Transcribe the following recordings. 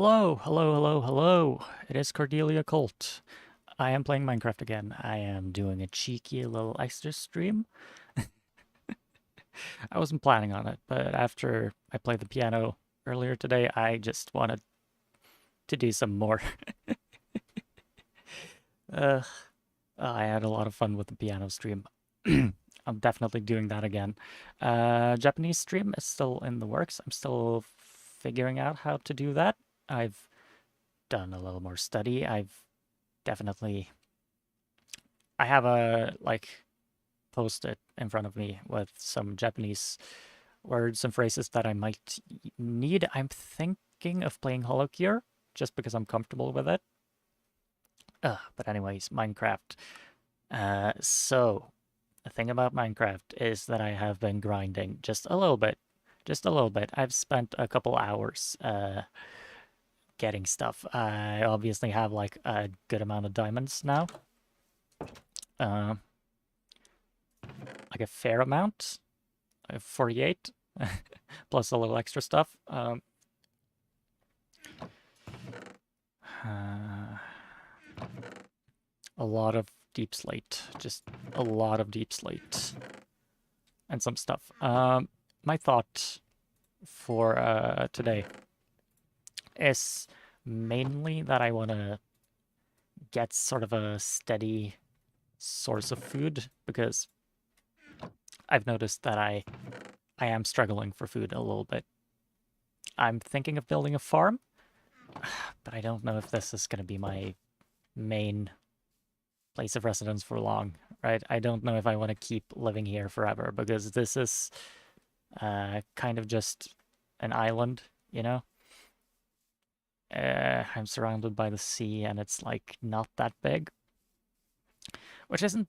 Hello, hello, hello, hello. It is Cordelia Colt. I am playing Minecraft again. I am doing a cheeky little extra stream. I wasn't planning on it, but after I played the piano earlier today, I just wanted to do some more. uh, I had a lot of fun with the piano stream. I'm definitely doing that again. Japanese stream is still in the works. I'm still figuring out how to do that. I've done a little more study. Definitely I have a post-it in front of me with some Japanese words and phrases that I might need. I'm thinking of playing HoloCure just because I'm comfortable with it. But anyways, Minecraft. So the thing about Minecraft is that I have been grinding just a little bit. Just a little bit. I've spent a couple hours getting stuff. I obviously have like a good amount of diamonds now. Uh, like a fair amount. 48 plus a little extra stuff. Uh, a lot of deep slate, just a lot of deep slate and some stuff. My thought for today is mainly that I want to get sort of a steady source of food because I've noticed that I am struggling for food a little bit. I'm thinking of building a farm, but I don't know if this is going to be my main place of residence for long, right? I don't know if I want to keep living here forever because this is kind of just an island, you know? I'm surrounded by the sea and it's like not that big, which isn't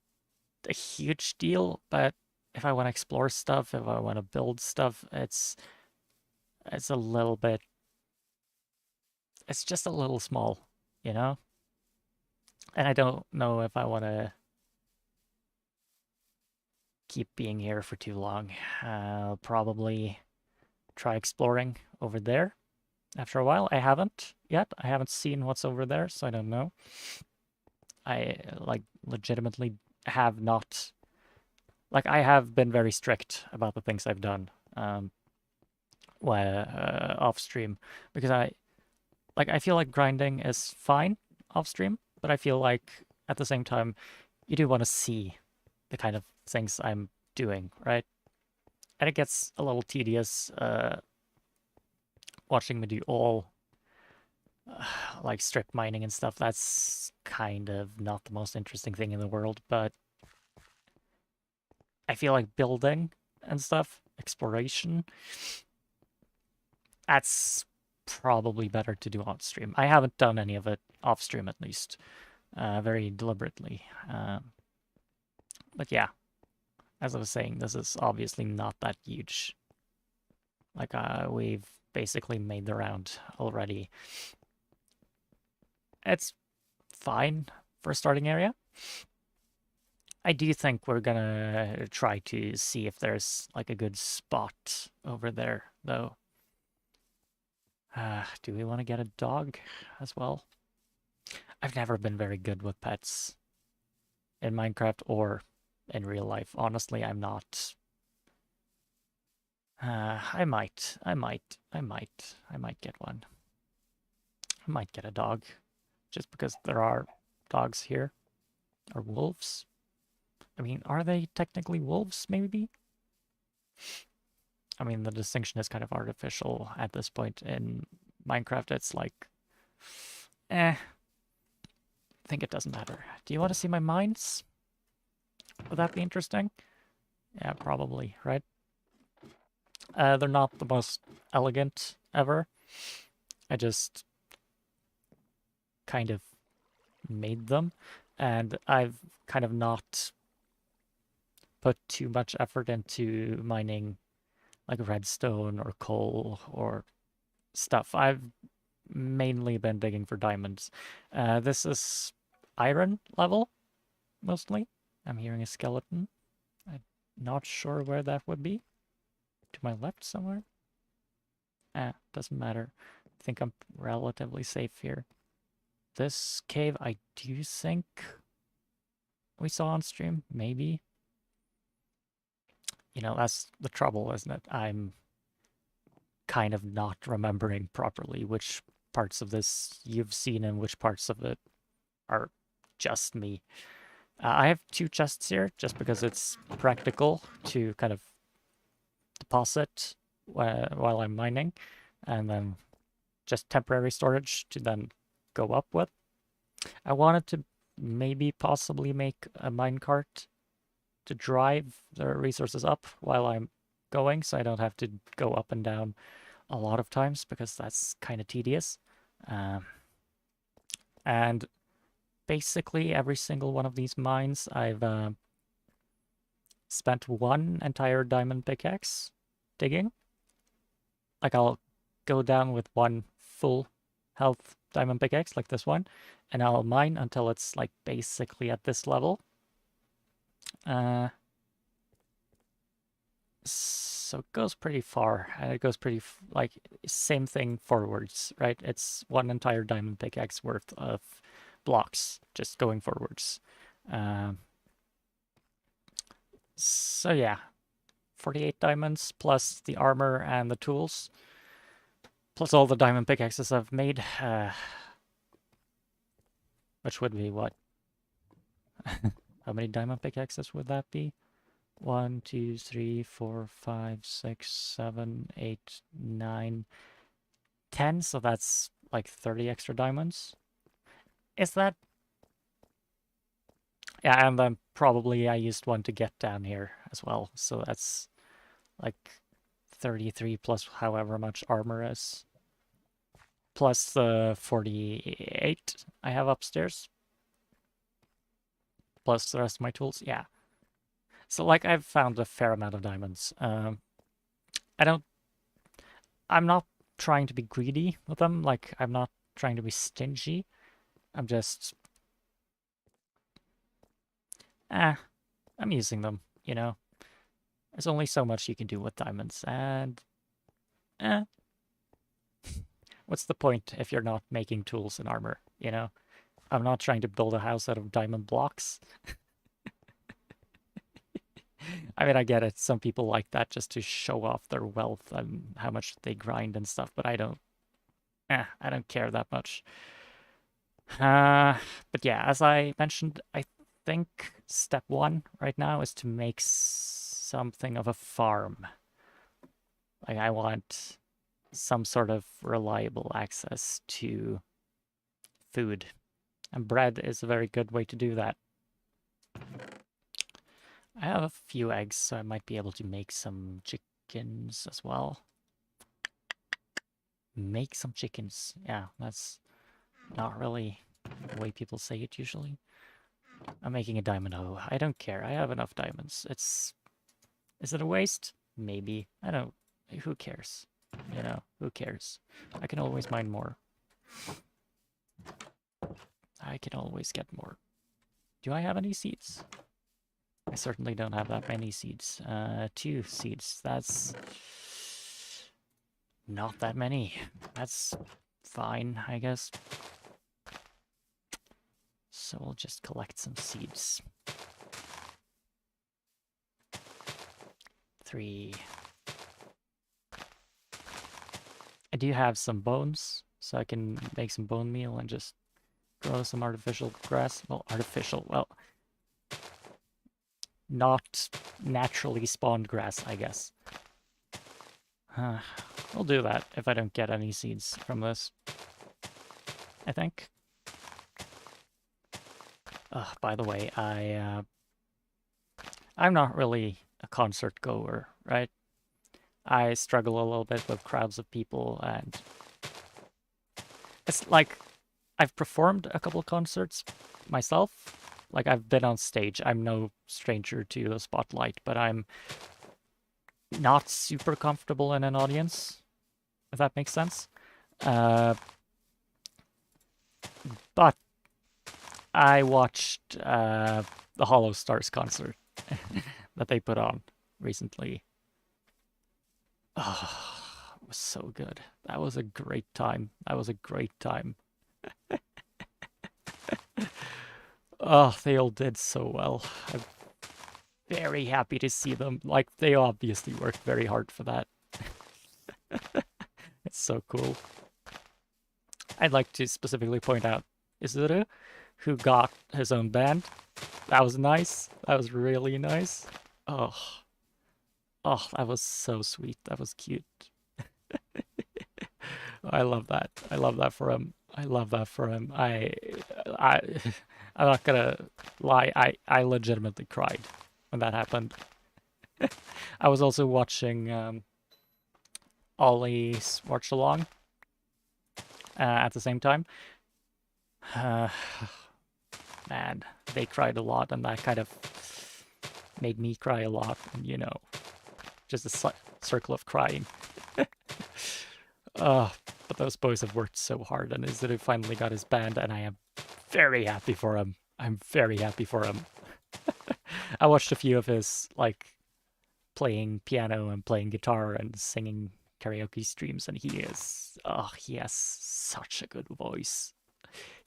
a huge deal, but if I want to explore stuff, if I want to build stuff, it's a little bit, it's just a little small, you know? And I don't know if I want to keep being here for too long. I'll probably try exploring over there after a while. I haven't yet. I haven't seen what's over there, so I don't know. I like legitimately have not like I have been very strict about the things I've done off stream because I feel like grinding is fine off stream, but I feel like at the same time you do want to see the kind of things I'm doing, right? And it gets a little tedious watching me do all like strip mining and stuff. That's kind of not the most interesting thing in the world, but I feel like building and stuff, exploration, that's probably better to do on stream. I haven't done any of it off stream at least, very deliberately. But yeah, as I was saying, this is obviously not that huge. Like we've basically made the round already. It's fine for a starting area. I do think we're gonna try to see if there's like a good spot over there, though. Do we want to get a dog as well? I've never been very good with pets in Minecraft or in real life. Honestly, I'm not. I might get one. I might get a dog, just because there are dogs here, or wolves. I mean, are they technically wolves, maybe? I mean, the distinction is kind of artificial at this point. In Minecraft, it's like, I think it doesn't matter. Do you want to see my mines? Would that be interesting? Yeah, probably, right? They're not the most elegant ever. I just kind of made them, and I've kind of not put too much effort into mining like redstone or coal or stuff. I've mainly been digging for diamonds. This is iron level, mostly. I'm hearing a skeleton. I'm not sure where that would be. To my left somewhere? Doesn't matter. think I'm relatively safe here. This cave, I do think we saw on stream, maybe. You know, that's the trouble, isn't it? I'm kind of not remembering properly which parts of this you've seen and which parts of it are just me. I have 2 chests here just because it's practical to kind of deposit while I'm mining, and then just temporary storage to then go up with. I wanted to maybe possibly make a minecart to drive the resources up while I'm going, so I don't have to go up and down a lot of times, because that's kind of tedious. And basically every single one of these mines, I've spent 1 entire diamond pickaxe digging. Like, I'll go down with 1 full health diamond pickaxe, like this one, and I'll mine until it's like basically at this level. So it goes pretty far, and it goes pretty like same thing forwards, right? It's 1 entire diamond pickaxe worth of blocks just going forwards. So yeah, 48 diamonds plus the armor and the tools, plus all the diamond pickaxes I've made, which would be what? How many diamond pickaxes would that be? 1, 2, 3, 4, 5, 6, 7, 8, 9, 10. So that's like 30 extra diamonds. Is that? Yeah, and then probably I used 1 to get down here as well. So that's like 33 plus however much armor is. Plus the 48 I have upstairs. Plus the rest of my tools. Yeah. So like I've found a fair amount of diamonds. I'm not trying to be greedy with them. Like, I'm not trying to be stingy. I'm just, I'm using them, you know? There's only so much you can do with diamonds, and, what's the point if you're not making tools and armor, you know? I'm not trying to build a house out of diamond blocks. I mean, I get it. Some people like that just to show off their wealth and how much they grind and stuff, but I don't care that much. But yeah, as I mentioned, I think step 1 right now is to make something of a farm. Like, I want some sort of reliable access to food, and bread is a very good way to do that. I have a few eggs, so I might be able to make some chickens as well. Make some chickens. Yeah, that's not really the way people say it usually. I'm making a diamond hoe. I don't care. I have enough diamonds. Is it a waste? Maybe. I don't... Who cares? You know, who cares? I can always mine more. I can always get more. Do I have any seeds? I certainly don't have that many seeds. 2 seeds. That's not that many. That's fine, I guess. So we'll just collect some seeds. 3. I do have some bones, so I can make some bone meal and just grow some artificial grass. Well, artificial, well, not naturally spawned grass, I guess. We'll do that if I don't get any seeds from this, I think. By the way, I'm not really a concert goer, right? I struggle a little bit with crowds of people, and it's like I've performed a couple of concerts myself. Like, I've been on stage. I'm no stranger to the spotlight, but I'm not super comfortable in an audience, if that makes sense. But I watched the Hollow Stars concert that they put on recently. it was so good. That was a great time. That was a great time. Oh, they all did so well. I'm very happy to see them. Like, they obviously worked very hard for that. It's so cool. I'd like to specifically point out Izuru, who got his own band. That was nice. That was really nice. Oh, oh, that was so sweet. That was cute. I love that. I love that for him. I love that for him. I, I'm not gonna lie. I legitimately cried when that happened. I was also watching Ollie's watch along at the same time. Uh, man, they cried a lot, and that kind of made me cry a lot. And just a circle of crying. But those boys have worked so hard, and Izuru finally got his band, and I am very happy for him. I'm very happy for him. I watched a few of his, like, playing piano and playing guitar and singing karaoke streams, and he has such a good voice.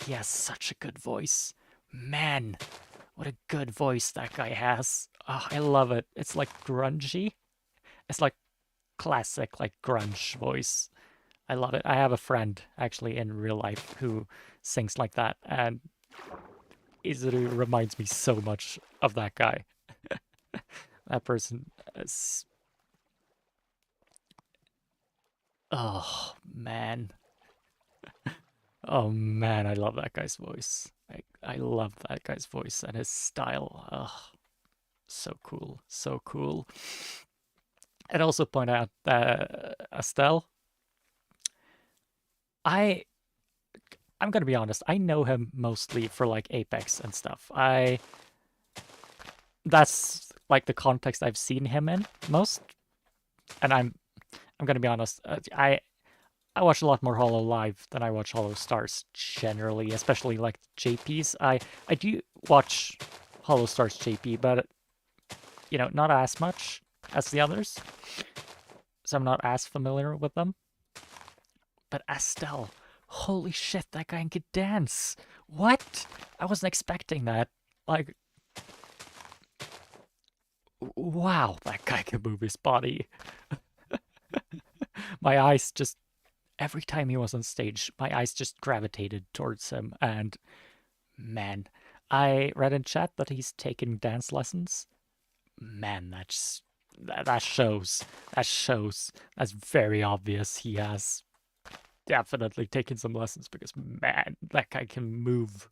He has such a good voice. Man, what a good voice that guy has. Oh, I love it. It's like grungy. It's like classic, like grunge voice. I love it. I have a friend actually in real life who sings like that, and Izuru reminds me so much of that guy. That person is... Oh, man. Oh, man, I love that guy's voice. I love that guy's voice and his style. Oh, so cool. So cool. I'd also point out that Estelle, I'm gonna be honest, I know him mostly for like Apex and stuff. That's like the context I've seen him in most. And I'm gonna be honest, I watch a lot more Hollow Live than I watch Hollow Stars generally, especially like JPs. I do watch Hollow Stars JP, but not as much as the others. So I'm not as familiar with them. But Estelle, holy shit, that guy can dance. What? I wasn't expecting that. Like, wow, that guy can move his body. My eyes just, every time he was on stage, my eyes just gravitated towards him. And man, I read in chat that he's taken dance lessons. Man, that shows. That shows. That's very obvious. He has definitely taken some lessons because, man, that guy can move.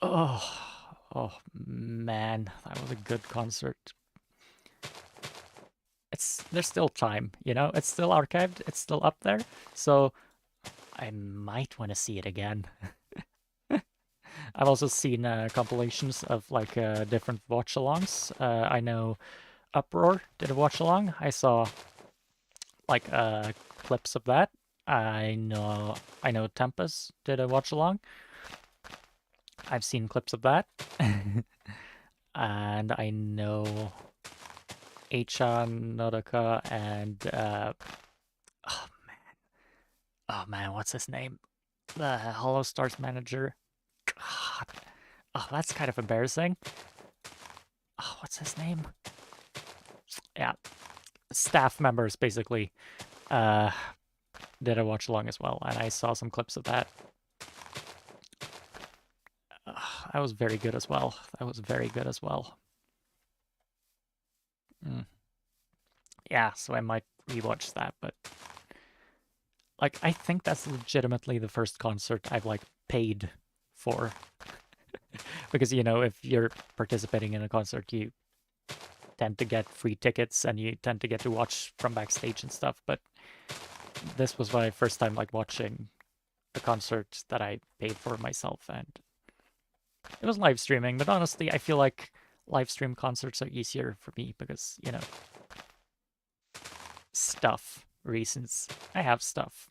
Oh, man, that was a good concert. There's still time, It's still archived. It's still up there. So I might want to see it again. I've also seen compilations of like different watch-alongs. I know Uproar did a watch-along. I saw like clips of that. I know Tempest did a watch-along. I've seen clips of that. And I know Eichan, Nodoka, and oh man, what's his name? The Hollow Stars manager. God. Oh, that's kind of embarrassing. Oh, what's his name? Yeah, staff members basically did a watch along as well, and I saw some clips of that. That was very good as well. That was very good as well. Yeah, so I might rewatch that, but like I think that's legitimately the first concert I've like paid for. Because if you're participating in a concert, you tend to get free tickets and you tend to get to watch from backstage and stuff, but this was my first time like watching a concert that I paid for myself, and it was live streaming, but honestly I feel like live stream concerts are easier for me because stuff reasons. I have stuff.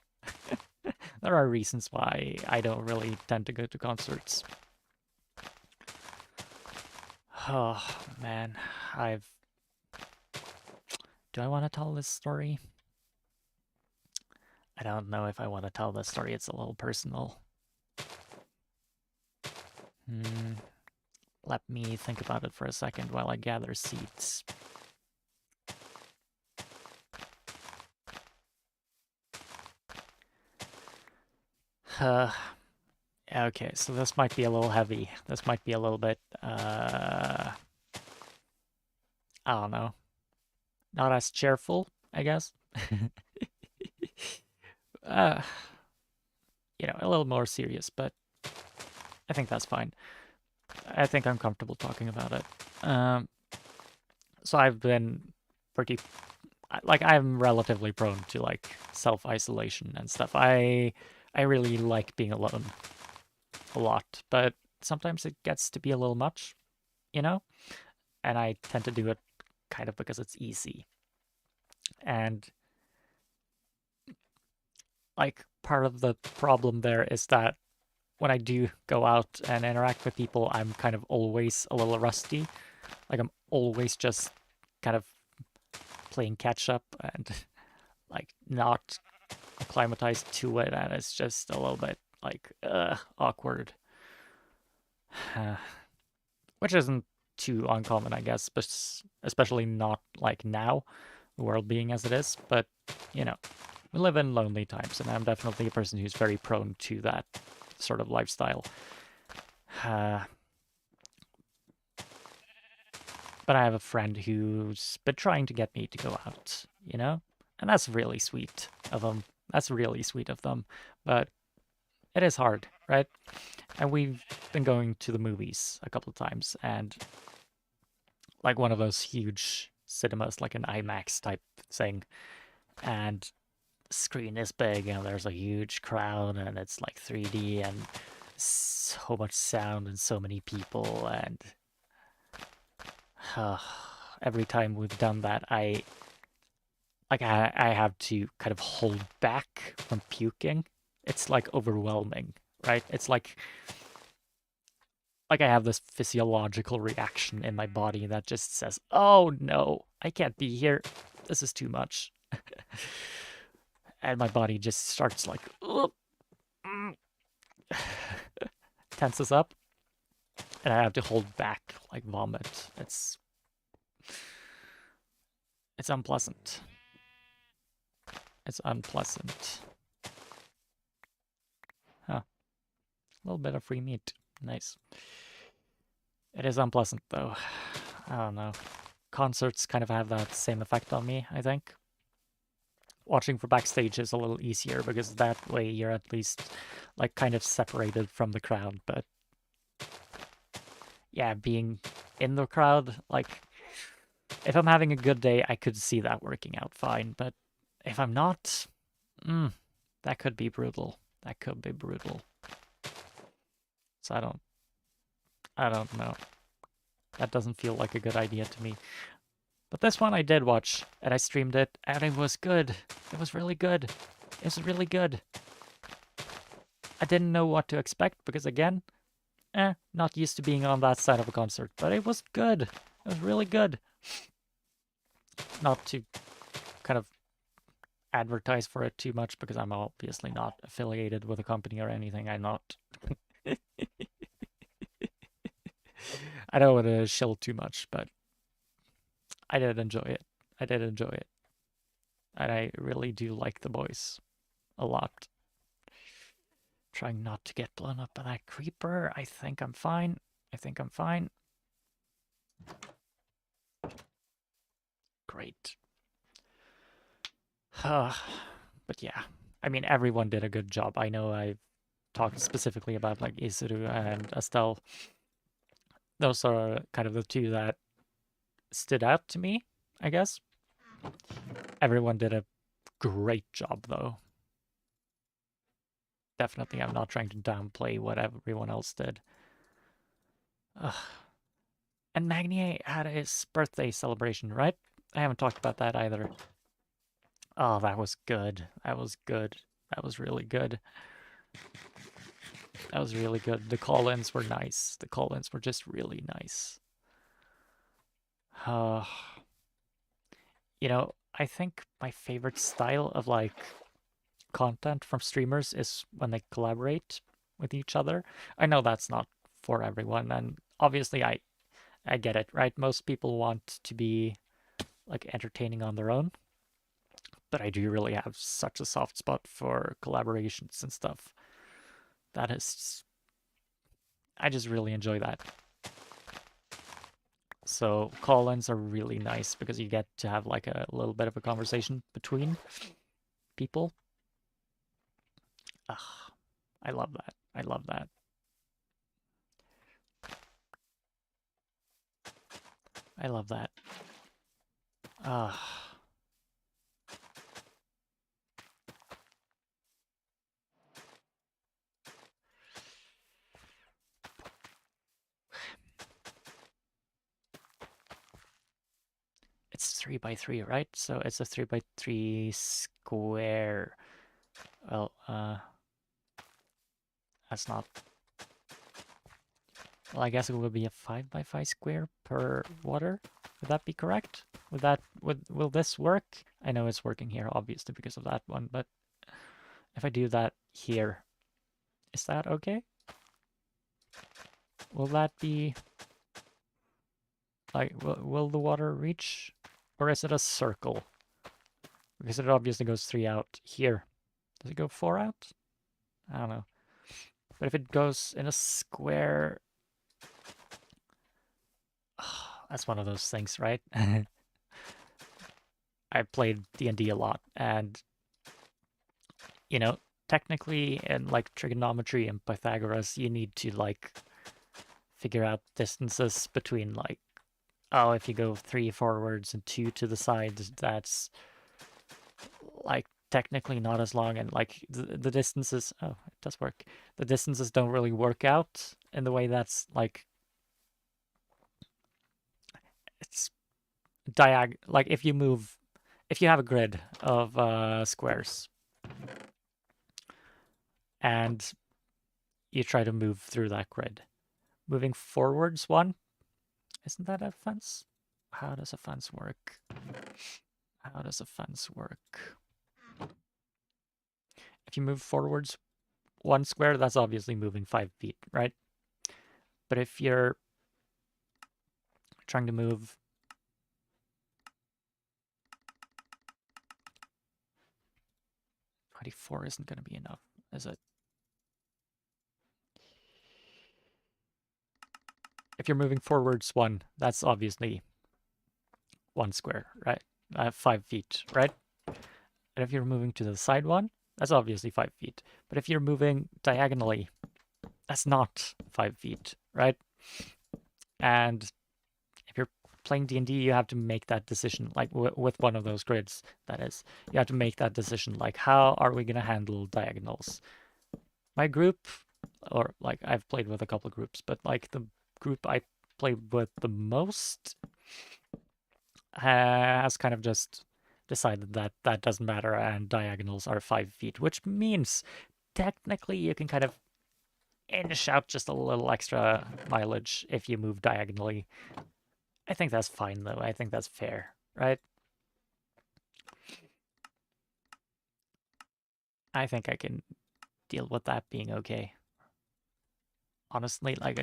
There are reasons why I don't really tend to go to concerts. Oh man, Do I want to tell this story? I don't know if I want to tell this story. It's a little personal. Let me think about it for a second while I gather seeds. Okay, so this might be a little heavy. This might be a little bit, I don't know. Not as cheerful, I guess. uh, a little more serious, but I think that's fine. I think I'm comfortable talking about it. So I've been pretty, I'm relatively prone to like self-isolation and stuff. I really like being alone a lot, but sometimes it gets to be a little much, you know? And I tend to do it kind of because it's easy. And like part of the problem there is that when I do go out and interact with people, I'm kind of always a little rusty. Like I'm always just kind of playing catch up and like not acclimatized to it, and it's just a little bit like awkward. Which isn't too uncommon, I guess, but especially not like now, the world being as it is. But we live in lonely times, and I'm definitely a person who's very prone to that sort of lifestyle. But I have a friend who's been trying to get me to go out, and that's really sweet of them. That's really sweet of them, but it is hard, right? And we've been going to the movies a couple of times, and like one of those huge cinemas, like an IMAX type thing, and screen is big, and there's a huge crowd, and it's like 3D, and so much sound, and so many people, and every time we've done that, I have to kind of hold back from puking. It's like overwhelming, right? It's like I have this physiological reaction in my body that just says, "Oh no, I can't be here. This is too much." And my body just starts like tenses up, and I have to hold back like vomit. It's unpleasant. It's unpleasant. Huh. A little bit of free meat. Nice. It is unpleasant though. I don't know. Concerts kind of have that same effect on me, I think. Watching from backstage is a little easier because that way you're at least like kind of separated from the crowd, but yeah, being in the crowd, like if I'm having a good day, I could see that working out fine, but if I'm not, that could be brutal. That could be brutal. So I don't know. That doesn't feel like a good idea to me. But this one I did watch, and I streamed it, and it was good. It was really good. It was really good. I didn't know what to expect, because again, not used to being on that side of a concert, but it was good. It was really good. Not to kind of advertise for it too much, because I'm obviously not affiliated with a company or anything. I'm not. I don't want to shill too much, but I did enjoy it. I did enjoy it. And I really do like the boys a lot. Trying not to get blown up by that creeper. I think I'm fine. I think I'm fine. Great. But yeah, I mean, everyone did a good job. I know I talked specifically about like Isuru and Estelle. Those are kind of the two that stood out to me, I guess. Everyone did a great job, though. Definitely, I'm not trying to downplay what everyone else did. Ugh. And Magnier had his birthday celebration, right? I haven't talked about that either. Oh, that was good. That was good. That was really good. That was really good. The call-ins were nice. The call-ins were just really nice. You know, I think my favorite style of like content from streamers is when they collaborate with each other. I know that's not for everyone, and obviously I get it, right? Most people want to be like entertaining on their own, but I do really have such a soft spot for collaborations and stuff. That is, I just really enjoy that. So call-ins are really nice because you get to have like a little bit of a conversation between people. Ugh, I love that. I love that. I love that. Ugh. It's 3 by 3, right? So it's a 3 by 3 square. Well, that's not. Well, I guess it would be a 5 by 5 square per water. Would that be correct? Will this work? I know it's working here, obviously, because of that one, but if I do that here, is that okay? Will that be like, will the water reach? Or is it a circle? Because it obviously goes 3 out here. Does it go 4 out? I don't know. But if it goes in a square, that's one of those things, right? I played D&D a lot, and you know, technically in like trigonometry and Pythagoras, you need to like figure out distances between like, oh, if you go 3 forwards and 2 to the sides, that's like technically not as long, and like the distances, oh, it does work. The distances don't really work out in the way that's like, it's like if you have a grid of squares and you try to move through that grid, moving forwards one, isn't that a fence? How does a fence work? How does a fence work? If you move forwards 1 square, that's obviously moving 5 feet, right? But if you're trying to move 24 isn't going to be enough, is it? If you're moving forwards 1, that's obviously 1 square, right? 5 feet, right? And if you're moving to the side 1, that's obviously 5 feet. But if you're moving diagonally, that's not 5 feet, right? And if you're playing D&D, you have to make that decision, like with one of those grids, that is. You have to make that decision, like, how are we going to handle diagonals? My group, or like I've played with a couple of groups, but like the group I played with the most has kind of just decided that that doesn't matter and diagonals are 5 feet, which means technically you can kind of inch out just a little extra mileage if you move diagonally. I think that's fine though. I think that's fair, right? I think I can deal with that being okay. Honestly, like,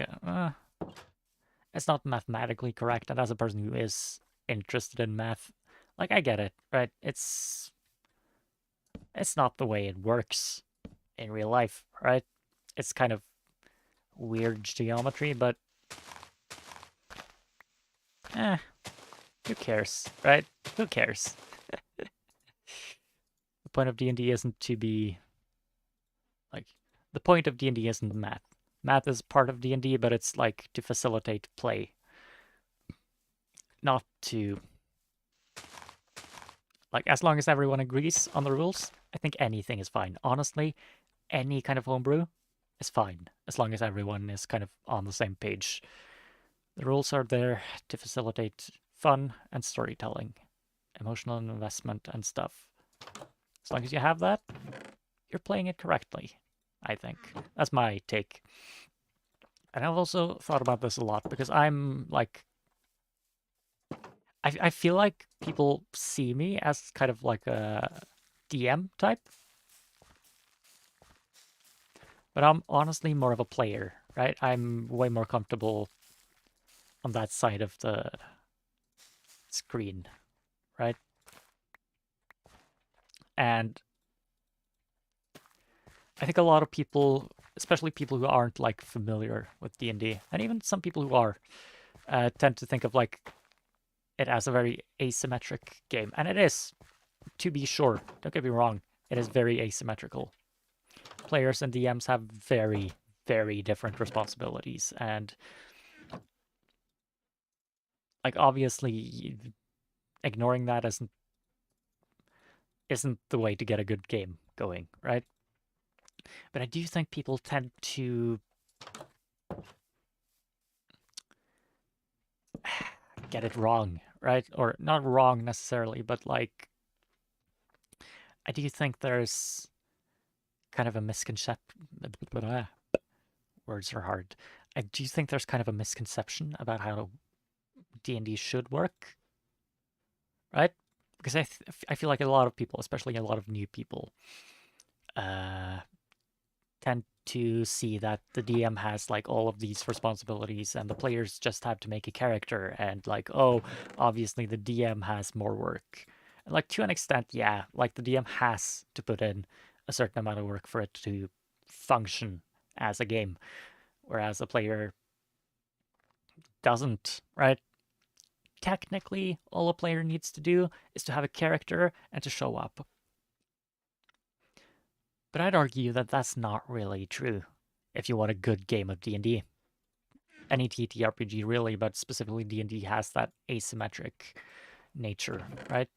it's not mathematically correct, and as a person who is interested in math, like, I get it, right? It's not the way it works in real life, right? It's kind of weird geometry, but eh, who cares, right? Who cares? The point of D&D isn't to be like, the point of D&D isn't math. Math is part of D&D, but it's like to facilitate play, not to, like, as long as everyone agrees on the rules, I think anything is fine. Honestly, any kind of homebrew is fine, as long as everyone is kind of on the same page. The rules are there to facilitate fun and storytelling, emotional investment and stuff. As long as you have that, you're playing it correctly, I think. That's my take. And I've also thought about this a lot because I'm like, I feel like people see me as kind of like a DM type, but I'm honestly more of a player, right? I'm way more comfortable on that side of the screen, right? And I think a lot of people, especially people who aren't like familiar with D&D, and even some people who are, tend to think of like it as a very asymmetric game, and it is, to be sure. Don't get me wrong, it is very asymmetrical. Players and DMs have very, very different responsibilities, and like obviously ignoring that isn't the way to get a good game going, right? But I do think people tend to get it wrong, right? Or not wrong necessarily, but like I do think there's kind of a misconception. Words are hard. I do think there's kind of a misconception about how D&D should work, right? Because I feel like a lot of people, especially a lot of new people, uh, tend to see that the DM has like all of these responsibilities and the players just have to make a character and like, oh, obviously the DM has more work. And like to an extent, yeah, like the DM has to put in a certain amount of work for it to function as a game, whereas a player doesn't, right? Technically, all a player needs to do is to have a character and to show up. But I'd argue that that's not really true if you want a good game of D&D. Any TTRPG really, but specifically D&D has that asymmetric nature, right?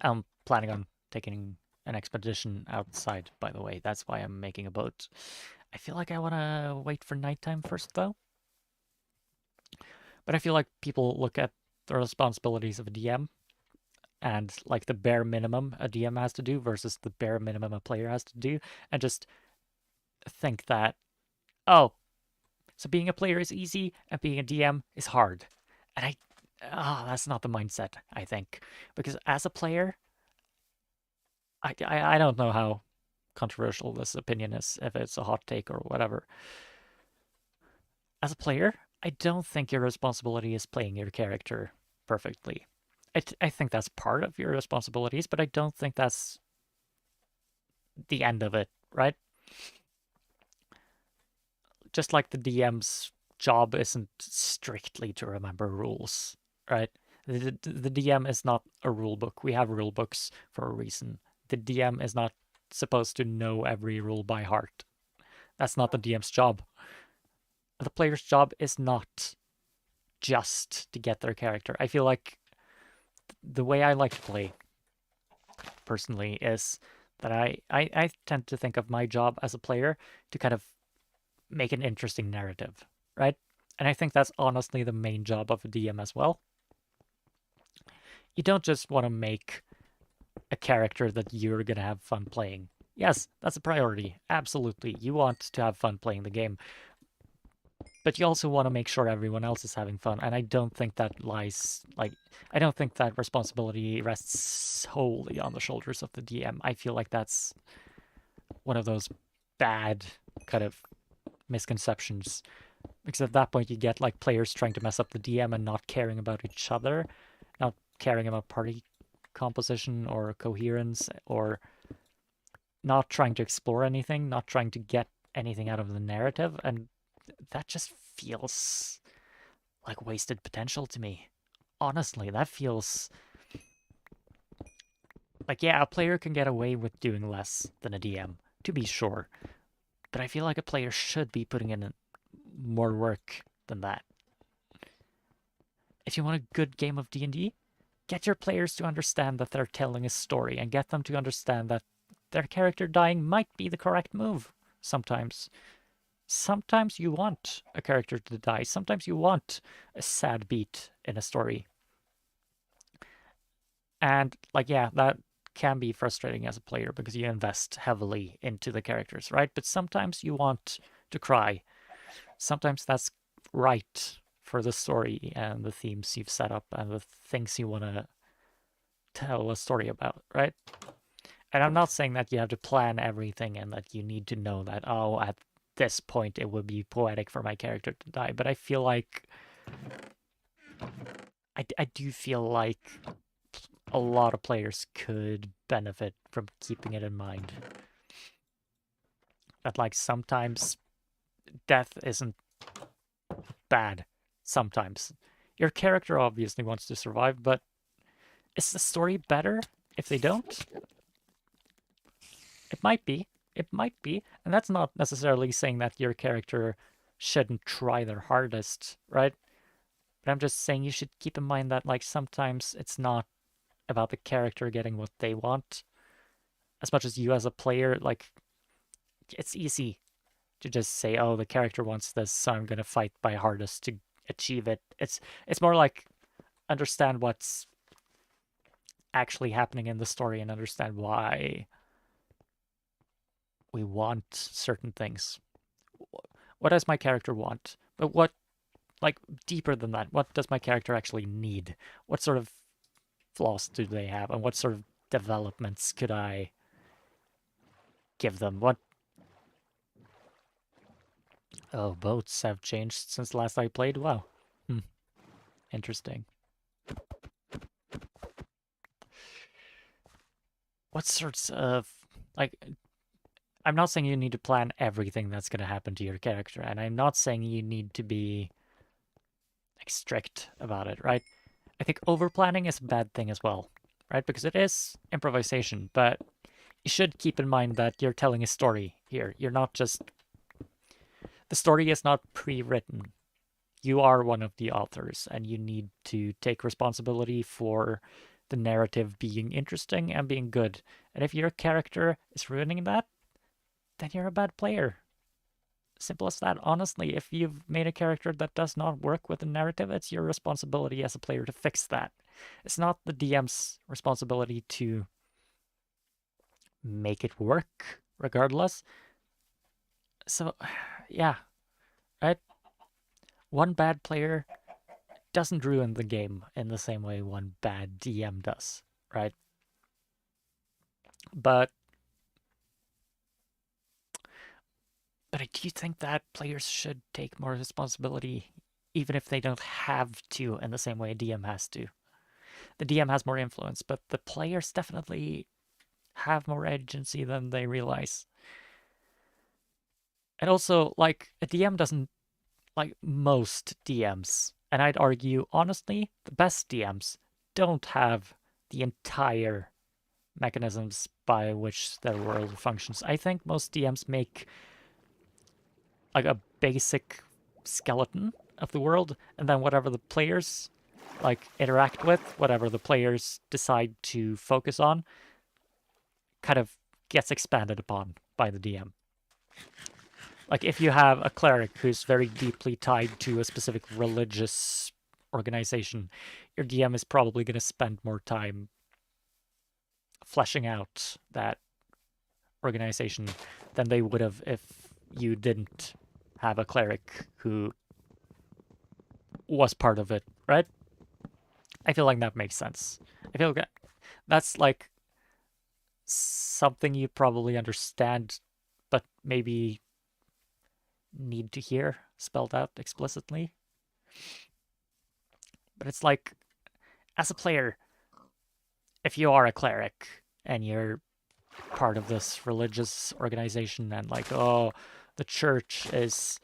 I'm planning on taking an expedition outside, by the way. That's why I'm making a boat. I feel like I want to wait for nighttime first, though. But I feel like people look at the responsibilities of a DM and like the bare minimum a DM has to do versus the bare minimum a player has to do, and just think that, oh, so being a player is easy and being a DM is hard. And that's not the mindset, I think. Because as a player, I don't know how controversial this opinion is, if it's a hot take or whatever. As a player, I don't think your responsibility is playing your character perfectly. I think that's part of your responsibilities, but I don't think that's the end of it, right? Just like the DM's job isn't strictly to remember rules, right? The DM is not a rule book. We have rule books for a reason. The DM is not supposed to know every rule by heart. That's not the DM's job. The player's job is not just to get their character. I feel like the way I like to play, personally, is that I tend to think of my job as a player to kind of make an interesting narrative, right? And I think that's honestly the main job of a DM as well. You don't just want to make a character that you're going to have fun playing. Yes, that's a priority. Absolutely. You want to have fun playing the game. But you also want to make sure everyone else is having fun. And I don't think that lies, like, I don't think that responsibility rests solely on the shoulders of the DM. I feel like that's one of those bad kind of misconceptions. Because at that point, you get like players trying to mess up the DM and not caring about each other, not caring about party composition or coherence, or not trying to explore anything, not trying to get anything out of the narrative. And that just feels like wasted potential to me. Honestly, that feels like, yeah, a player can get away with doing less than a DM, to be sure. But I feel like a player should be putting in more work than that. If you want a good game of D&D, get your players to understand that they're telling a story and get them to understand that their character dying might be the correct move sometimes. Sometimes you want a character to die. Sometimes you want a sad beat in a story. And like, yeah, that can be frustrating as a player because you invest heavily into the characters, right? But sometimes you want to cry. Sometimes that's right for the story and the themes you've set up and the things you want to tell a story about, right? And I'm not saying that you have to plan everything and that you need to know that, oh, at this point it would be poetic for my character to die, but I feel like I do feel like a lot of players could benefit from keeping it in mind. That like sometimes death isn't bad. Sometimes. Your character obviously wants to survive, but is the story better if they don't? It might be. It might be. And that's not necessarily saying that your character shouldn't try their hardest, right? But I'm just saying you should keep in mind that like sometimes it's not about the character getting what they want as much as you as a player. Like, it's easy to just say, oh, the character wants this, so I'm gonna fight my hardest to achieve it. It's more like understand what's actually happening in the story and understand why we want certain things. What does my character want? But what, like, deeper than that, what does my character actually need? What sort of flaws do they have? And what sort of developments could I give them? What... Oh, boats have changed since last I played? Wow. Interesting. What sorts of... Like, I'm not saying you need to plan everything that's going to happen to your character, and I'm not saying you need to be like strict about it, right? I think over-planning is a bad thing as well, right? Because it is improvisation, but you should keep in mind that you're telling a story here. You're not just... The story is not pre-written. You are one of the authors, and you need to take responsibility for the narrative being interesting and being good. And if your character is ruining that, then you're a bad player. Simple as that. Honestly, if you've made a character that does not work with the narrative, it's your responsibility as a player to fix that. It's not the DM's responsibility to make it work, regardless. So, yeah, right? One bad player doesn't ruin the game in the same way one bad DM does, right? But I do think that players should take more responsibility, even if they don't have to in the same way a DM has to. The DM has more influence, but the players definitely have more agency than they realize. And also, like, a DM doesn't... Like, most DMs, and I'd argue, honestly, the best DMs don't have the entire mechanisms by which their world functions. I think most DMs make like a basic skeleton of the world, and then whatever the players like interact with, whatever the players decide to focus on, kind of gets expanded upon by the DM. Like if you have a cleric who's very deeply tied to a specific religious organization, your DM is probably going to spend more time fleshing out that organization than they would have if you didn't have a cleric who was part of it, right? I feel like that makes sense. I feel like that's like something you probably understand, but maybe need to hear spelled out explicitly. But it's like, as a player, if you are a cleric and you're part of this religious organization and like, oh, the church is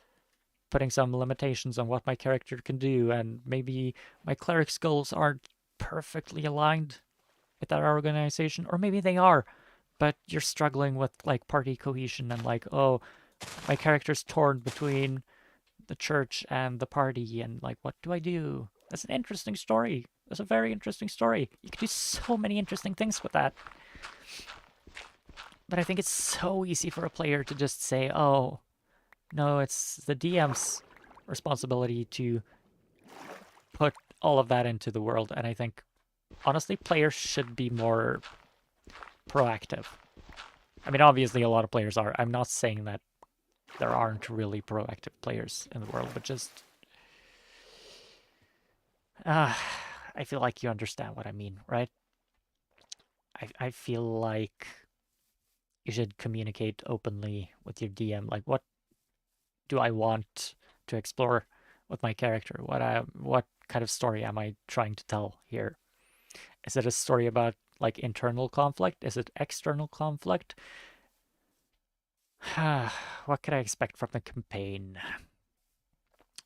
putting some limitations on what my character can do, and maybe my cleric's goals aren't perfectly aligned with that organization, or maybe they are, but you're struggling with like party cohesion and like, oh, my character's torn between the church and the party, and like, what do I do? That's an interesting story. That's a very interesting story. You could do so many interesting things with that. But I think it's so easy for a player to just say, oh, no, it's the DM's responsibility to put all of that into the world. And I think, honestly, players should be more proactive. I mean, obviously, a lot of players are. I'm not saying that there aren't really proactive players in the world, but just I feel like you understand what I mean, right? I feel like you should communicate openly with your DM. Like, what do I want to explore with my character? What kind of story am I trying to tell here? Is it a story about like internal conflict? Is it external conflict? What can I expect from the campaign?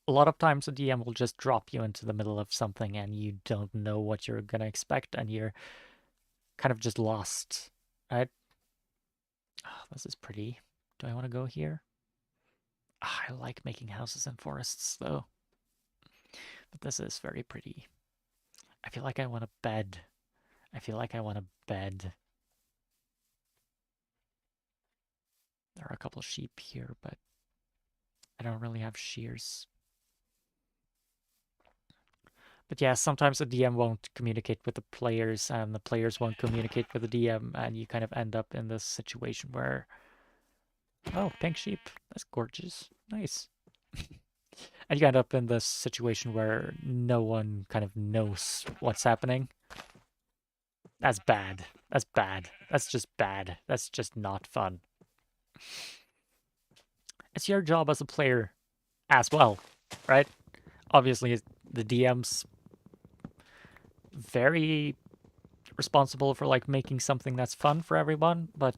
A lot of times a DM will just drop you into the middle of something and you don't know what you're gonna expect and you're kind of just lost, right? Oh, this is pretty. Do I want to go here? I like making houses and forests though, but this is very pretty. I feel like I want a bed. I feel like I want a bed. There are a couple sheep here, but I don't really have shears. But yeah, sometimes the DM won't communicate with the players, and the players won't communicate with the DM, and you kind of end up in this situation where, oh, pink sheep, that's gorgeous, nice. And you end up in this situation where no one kind of knows what's happening. That's bad. That's bad. That's just bad. That's just not fun. It's your job as a player as well, right? Obviously, the DM's very responsible for like making something that's fun for everyone, but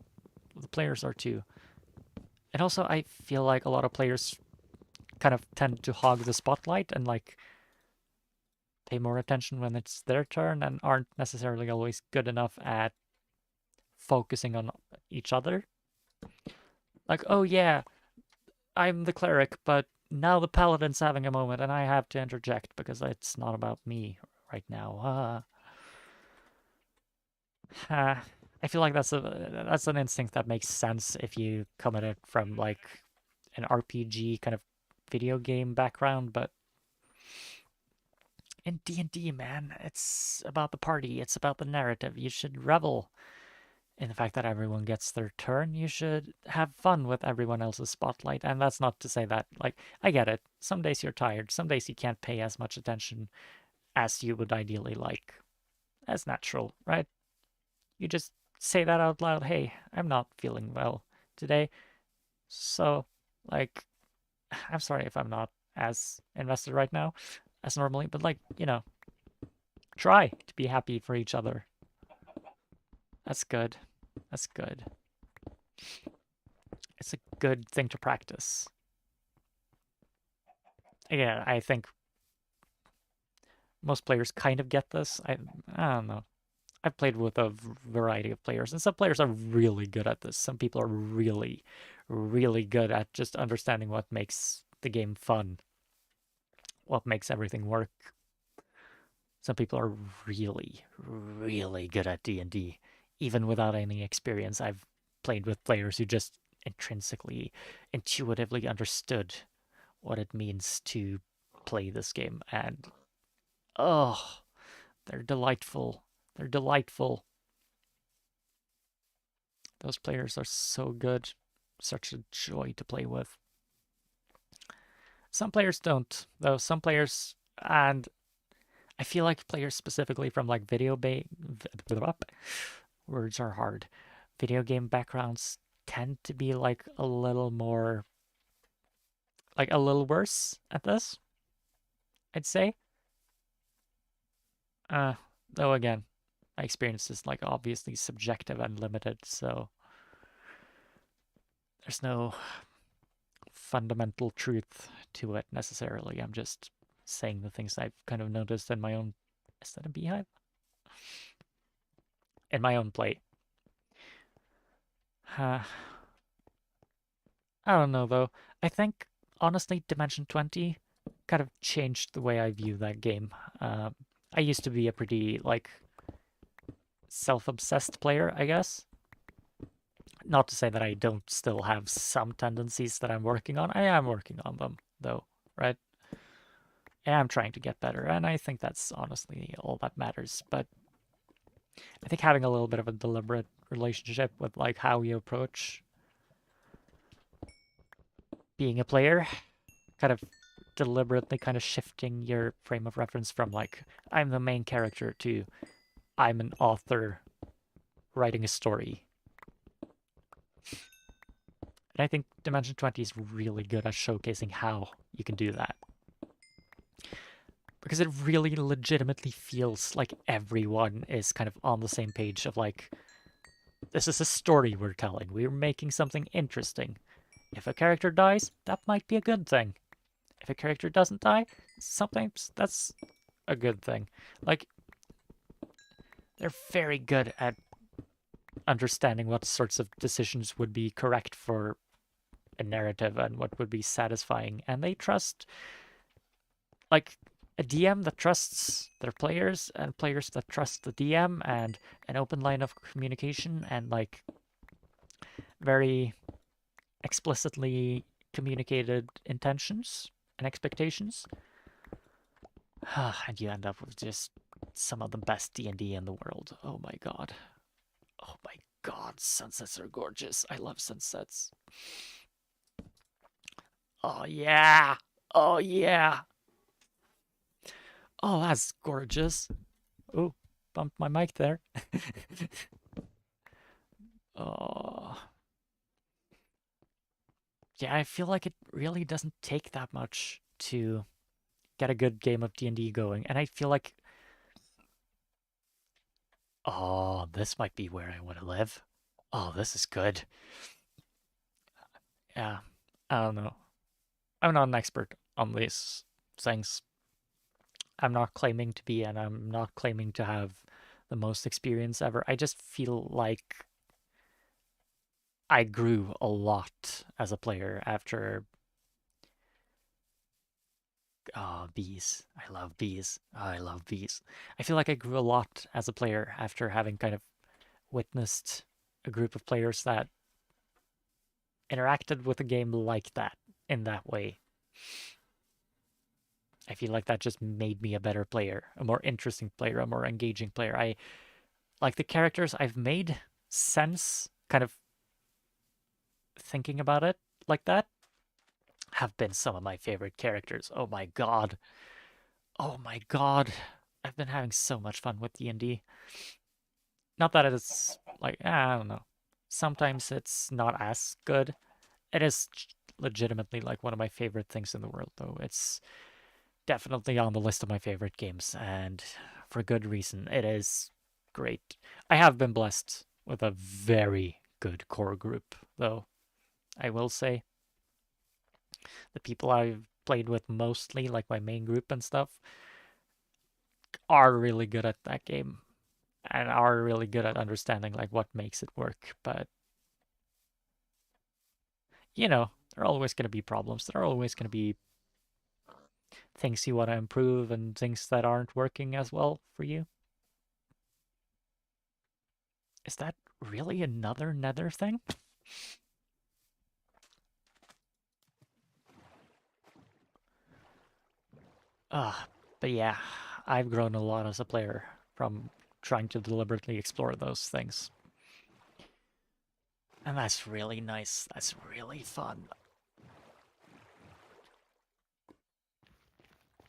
the players are too. And also, I feel like a lot of players kind of tend to hog the spotlight and like pay more attention when it's their turn and aren't necessarily always good enough at focusing on each other. Like, oh yeah, I'm the cleric, but now the paladin's having a moment and I have to interject because it's not about me right now. I feel like that's an instinct that makes sense if you come at it from like an RPG kind of video game background, but in D&D, man, it's about the party, it's about the narrative. You should revel in the fact that everyone gets their turn. You should have fun with everyone else's spotlight. And that's not to say that, like, I get it. Some days you're tired. Some days you can't pay as much attention as you would ideally like. That's natural, right? You just say that out loud. Hey, I'm not feeling well today. So, like, I'm sorry if I'm not as invested right now as normally, but, like, try to be happy for each other. That's good. That's good. It's a good thing to practice. Again, I think most players kind of get this. I don't know. I've played with a variety of players, and some players are really good at this. Some people are really, really good at just understanding what makes the game fun, what makes everything work. Some people are really, really good at D&D, even without any experience. I've played with players who just intrinsically, intuitively understood what it means to play this game, and oh, they're delightful. They're delightful. Those players are so good. Such a joy to play with. Some players don't, though. Some players, and I feel like players specifically from like words are hard. Video game backgrounds tend to be like a little more, like a little worse at this, I'd say. Though again, my experience is like obviously subjective and limited, so there's no fundamental truth to it necessarily. I'm just saying the things I've kind of noticed in my own. Is that a beehive? In my own play. I don't know though. I think honestly, Dimension 20 kind of changed the way I view that game. I used to be a pretty like self-obsessed player, I guess. Not to say that I don't still have some tendencies that I'm working on. I am working on them though, right? I am trying to get better, and I think that's honestly all that matters. But I think having a little bit of a deliberate relationship with like how you approach being a player kind of deliberately kind of shifting your frame of reference from like, I'm the main character to I'm an author writing a story. And I think Dimension 20 is really good at showcasing how you can do that. Because it really legitimately feels like everyone is kind of on the same page of like, this is a story we're telling. We're making something interesting. If a character dies, that might be a good thing. If a character doesn't die, sometimes that's a good thing. Like, they're very good at understanding what sorts of decisions would be correct for a narrative and what would be satisfying. And they trust, like, a DM that trusts their players and players that trust the DM and an open line of communication and, like, very explicitly communicated intentions and expectations. And you end up with just some of the best D&D in the world. Oh my god. Oh my god, sunsets are gorgeous. I love sunsets. Oh yeah. Oh yeah. Oh, that's gorgeous. Oh, bumped my mic there. Oh. Yeah, I feel like it really doesn't take that much to get a good game of D&D going. And I feel like, oh, this might be where I want to live. Oh, this is good. Yeah, I don't know. I'm not an expert on these things. I'm not claiming to be, and I'm not claiming to have the most experience ever. I just feel like I grew a lot as a player after bees. I love bees. Oh, I love bees. I feel like I grew a lot as a player after having kind of witnessed a group of players that interacted with a game like that, in that way. I feel like that just made me a better player, a more interesting player, a more engaging player. I like the characters I've made sense, kind of thinking about it like that, have been some of my favorite characters. Oh my god. Oh my god. I've been having so much fun with D&D. Not that it's like, I don't know. Sometimes it's not as good. It is legitimately like one of my favorite things in the world, though. It's definitely on the list of my favorite games, and for good reason. It is great. I have been blessed with a very good core group, though, I will say. The people I've played with mostly, like my main group and stuff, are really good at that game and are really good at understanding like what makes it work. But you know, there are always going to be problems. There are always going to be things you want to improve and things that aren't working as well for you. Is that really another nether thing? But yeah, I've grown a lot as a player from trying to deliberately explore those things. And that's really nice. That's really fun.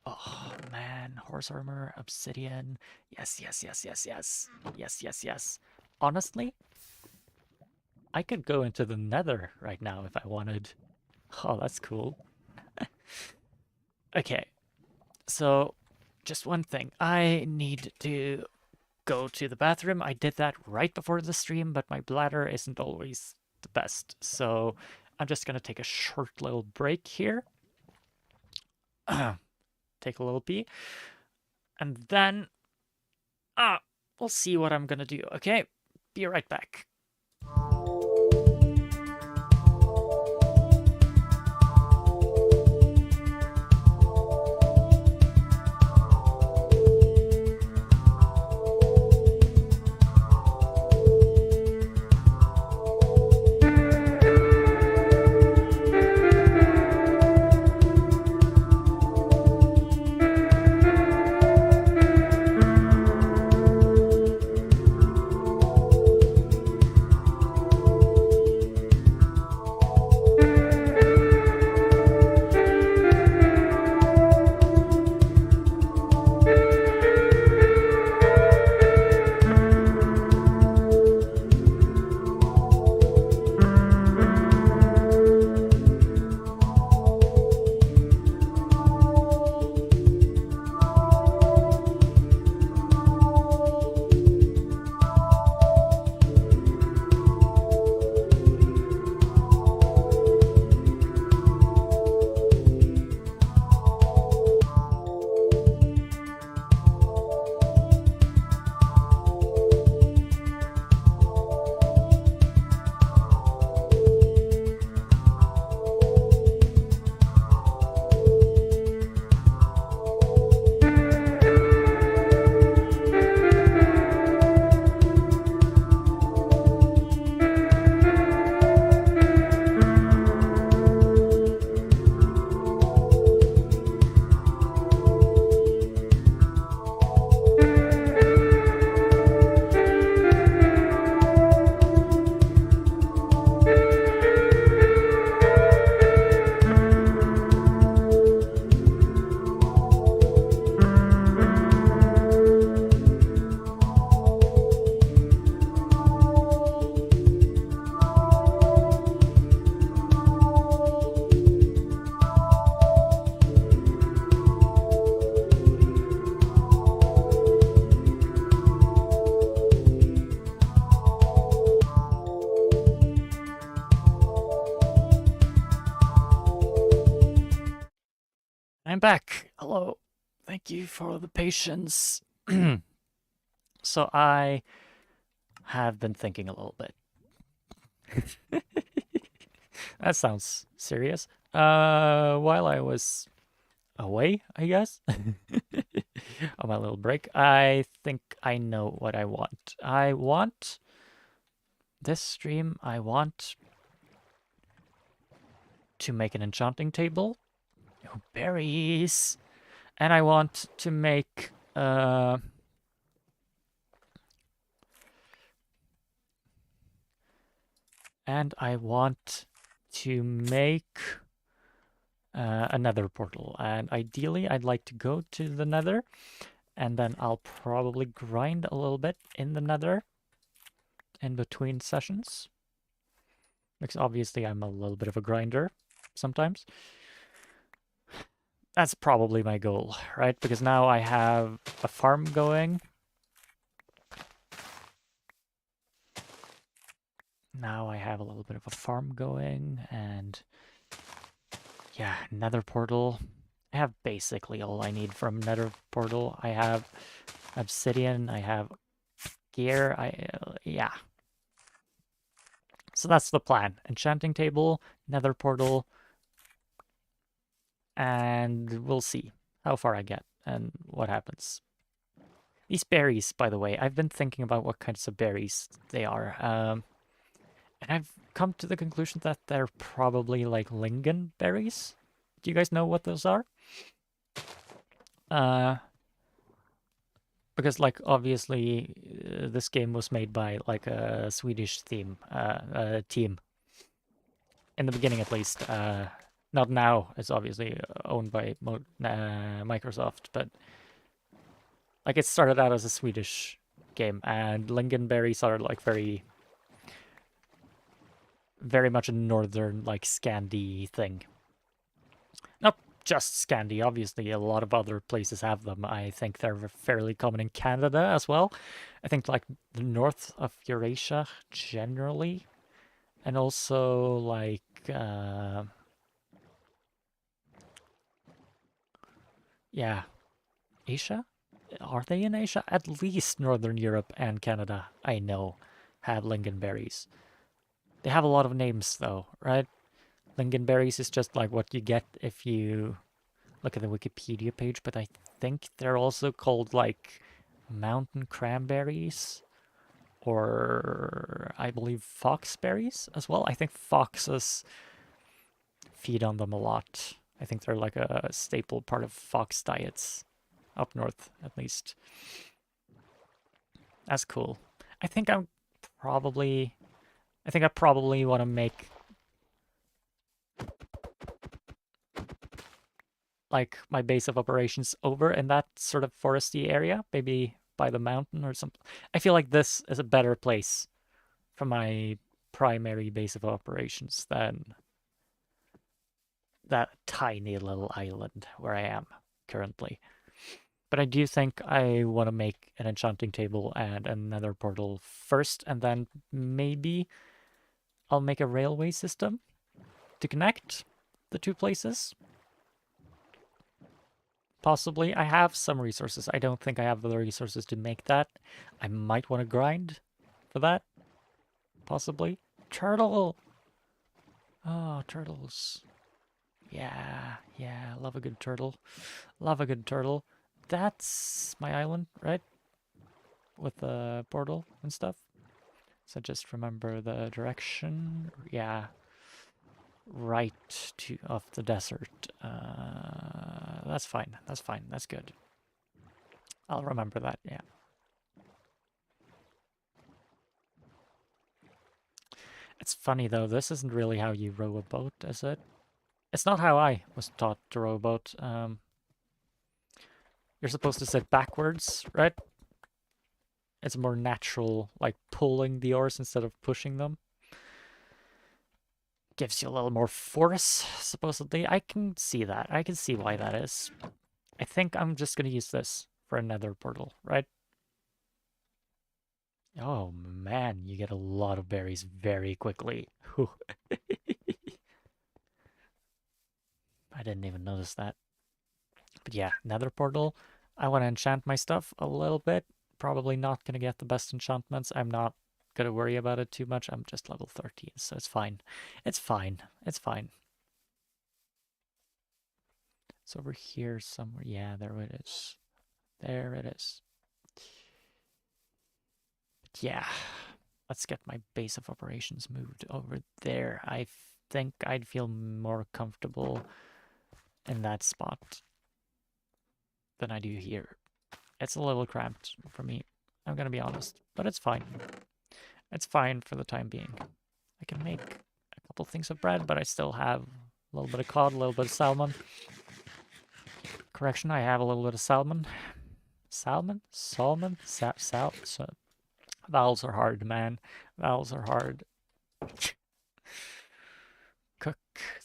Oh man, horse armor, obsidian. Yes, yes, yes, yes, yes. Yes, yes, yes. Honestly, I could go into the nether right now if I wanted. Oh, that's cool. Okay, so just one thing. I need to go to the bathroom. I did that right before the stream, but my bladder isn't always the best. So I'm just going to take a short little break here. Take a little pee. And then we'll see what I'm going to do. Okay, be right back. Hello. Thank you for the patience. So I have been thinking a little bit. That sounds serious. While I was away, I guess, on my little break, I think I know what I want. I want this stream, I want to make an enchanting table. Oh, berries. And I want to make and I want to make a nether portal. And ideally, I'd like to go to the nether, and then I'll probably grind a little bit in the nether in between sessions. Because obviously I'm a little bit of a grinder sometimes. That's probably my goal, right? Because now I have a farm going. Now I have a little bit of a farm going, and yeah, nether portal. I have basically all I need from nether portal. I have obsidian, I have gear, yeah. So that's the plan. Enchanting table, nether portal, and we'll see how far I get and what happens. These berries, by the way, I've been thinking about what kinds of berries they are. And I've come to the conclusion that they're probably like lingonberries. Do you guys know what those are? Because like obviously this game was made by like a Swedish team in the beginning at least. Not now, it's obviously owned by Microsoft, but like it started out as a Swedish game, and lingonberries are like very much a northern like Scandi thing. Not just Scandi, obviously a lot of other places have them. I think they're fairly common in Canada as well. I think like the north of Eurasia generally, and also like yeah, Asia? Are they in Asia? At least Northern Europe and Canada, I know, have lingonberries. They have a lot of names though, right? Lingonberries is just like what you get if you look at the Wikipedia page, but I think they're also called like mountain cranberries, or I believe foxberries as well. I think foxes feed on them a lot. I think they're like a staple part of fox diets up north, at least. That's cool. I think I'm probably I think I probably want to make like my base of operations over in that sort of foresty area, maybe by the mountain or something. I feel like this is a better place for my primary base of operations than that tiny little island where I am currently. But I do think I want to make an enchanting table and another portal first, and then maybe I'll make a railway system to connect the two places. Possibly. I have some resources. I don't think I have the resources to make that. I might want to grind for that. Possibly. Turtle! Oh, turtles. Yeah, yeah, love a good turtle. Love a good turtle. That's my island, right? With the portal and stuff. So just remember the direction. Yeah. Right to of the desert. That's fine. That's fine. That's good. I'll remember that, yeah. It's funny though, this isn't really how you row a boat, is it? It's not how I was taught to row a boat. You're supposed to sit backwards, right? It's more natural, like pulling the oars instead of pushing them. Gives you a little more force, supposedly. I can see that. I can see why that is. I think I'm just gonna use this for another portal, right? Oh man, you get a lot of berries very quickly. I didn't even notice that. But yeah, Nether portal. I want to enchant my stuff a little bit. Probably not going to get the best enchantments. I'm not going to worry about it too much. I'm just level 13, so it's fine. It's fine. It's fine. It's over here somewhere. Yeah, there it is. There it is. But yeah, let's get my base of operations moved over there. I think I'd feel more comfortable in that spot than I do here. It's a little cramped for me, I'm gonna be honest, but it's fine. It's fine for the time being. I can make a couple things of bread, but I still have a little bit of cod, a little bit of salmon. Correction, I have a little bit of salmon. Salmon? Salmon? Vowels are hard, man. Vowels are hard. Cook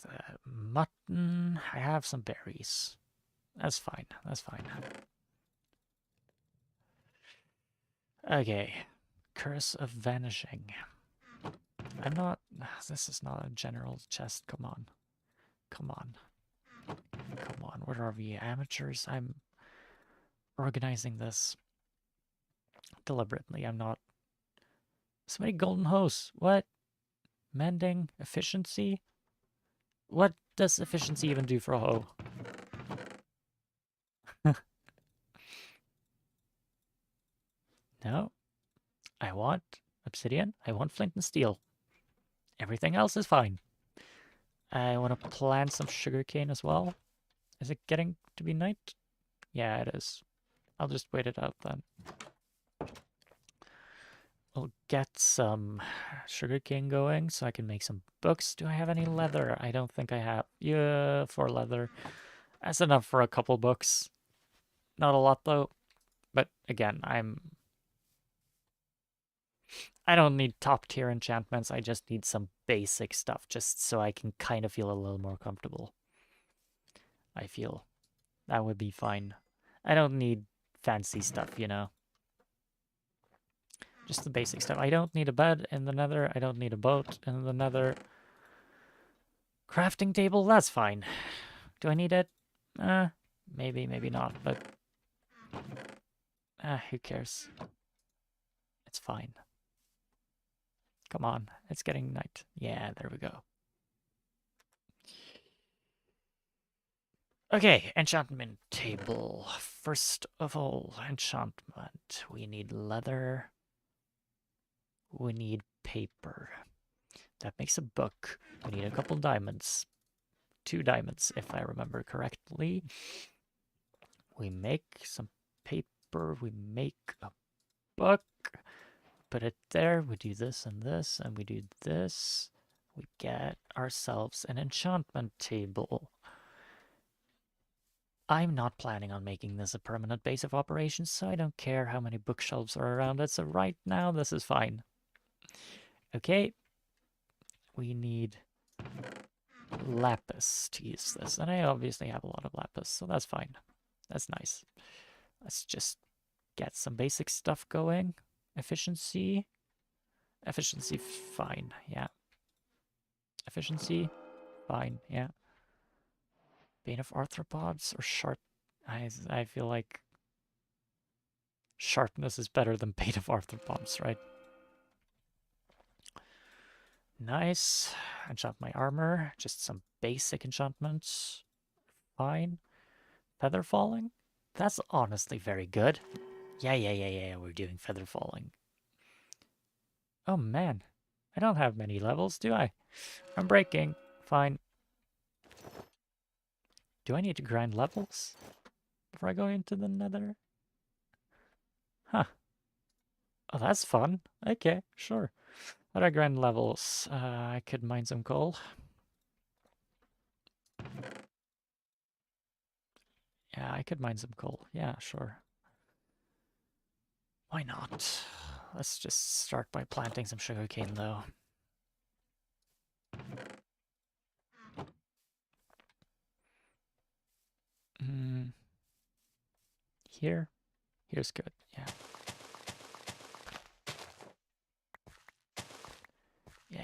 the mutton. I have some berries. That's fine. That's fine. Okay. Curse of Vanishing. I'm not... This is not a general chest. Come on. Come on. Come on. Where are we? Amateurs? I'm organizing this deliberately. I'm not... So many golden hosts. What? Mending? Efficiency? What does efficiency even do for a hoe? No. I want obsidian. I want flint and steel. Everything else is fine. I want to plant some sugarcane as well. Is it getting to be night? Yeah, it is. I'll just wait it out then. We'll get some sugarcane going so I can make some books. Do I have any leather? I don't think I have. Yeah, 4 leather. That's enough for a couple books. Not a lot though. But again, I don't need top tier enchantments. I just need some basic stuff just so I can kind of feel a little more comfortable. I feel that would be fine. I don't need fancy stuff, you know. Just the basic stuff. I don't need a bed in the nether. I don't need a boat in the nether. Crafting table, that's fine. Do I need it? Maybe, maybe not, but... who cares? It's fine. Come on, it's getting night. Yeah, there we go. Okay, enchantment table. First of all, enchantment. We need leather. We need paper. That makes a book. We need a couple diamonds. 2 diamonds, if I remember correctly. We make some paper. We make a book. Put it there. We do this and this, and we do this. We get ourselves an enchantment table. I'm not planning on making this a permanent base of operations, so I don't care how many bookshelves are around it. So right now, this is fine. Okay. We need lapis to use this. And I obviously have a lot of lapis, so that's fine. That's nice. Let's just get some basic stuff going. Efficiency. Efficiency, fine, yeah. Efficiency, fine, yeah. Bane of arthropods or sharp... I feel like sharpness is better than Bane of arthropods, right? Nice. Enchant my armor. Just some basic enchantments. Fine. Feather falling? That's honestly very good. Yeah, we're doing feather falling. Oh man, I don't have many levels, do I? I'm breaking. Fine. Do I need to grind levels before I go into the nether? Huh. Oh, that's fun. Okay, sure. How do I grind levels? I could mine some coal. Yeah, I could mine some coal. Yeah, sure. Why not? Let's just start by planting some sugarcane, though. Here? Here's good, yeah. Yeah.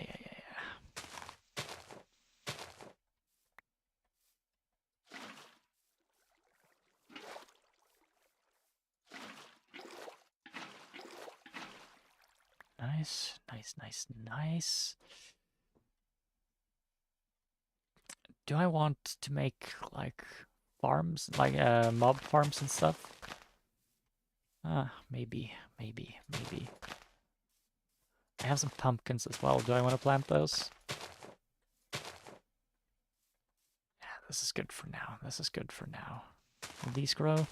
Nice, nice, nice, nice. Do I want to make like farms, like mob farms and stuff? Maybe, maybe, maybe. I have some pumpkins as well. Do I want to plant those? Yeah, this is good for now. This is good for now. Will these grow?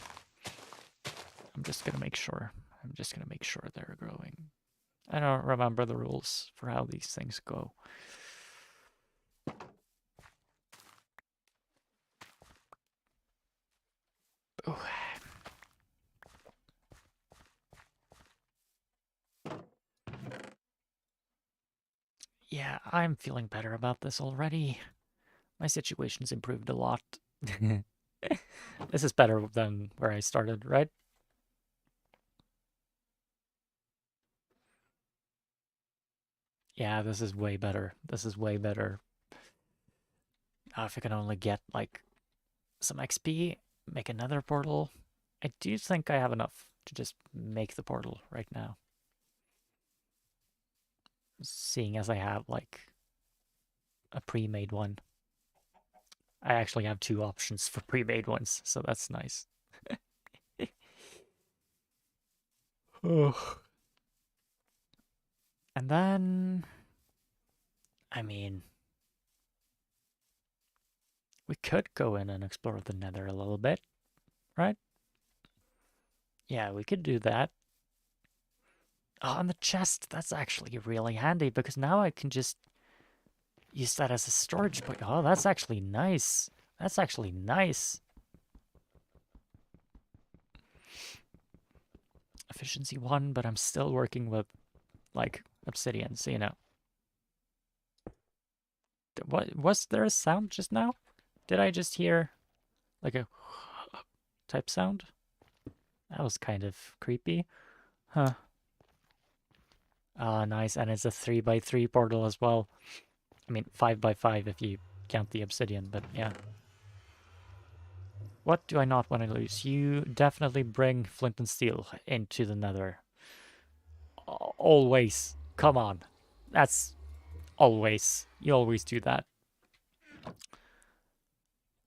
I'm just gonna make sure. I'm just gonna make sure they're growing. I don't remember the rules for how these things go. Oh. Yeah, I'm feeling better about this already. My situation's improved a lot. This is better than where I started, right? Yeah, this is way better. This is way better. If I can only get, like, some XP, make another portal. I do think I have enough to just make the portal right now. Seeing as I have, like, a pre-made one. I actually have 2 options for pre-made ones, so that's nice. Ugh. And then, I mean, we could go in and explore the Nether a little bit, right? Yeah, we could do that. Oh, and the chest, that's actually really handy because now I can just use that as a storage point. Oh, that's actually nice. That's actually nice. Efficiency 1, but I'm still working with, like, obsidian, so you know. What, was there a sound just now? Did I just hear, like, a type sound? That was kind of creepy. Huh. Ah, nice, and it's a 3x3 portal as well. I mean, 5x5 if you count the obsidian, but yeah. What do I not want to lose? You definitely bring flint and steel into the Nether. Always. Come on. That's always. You always do that.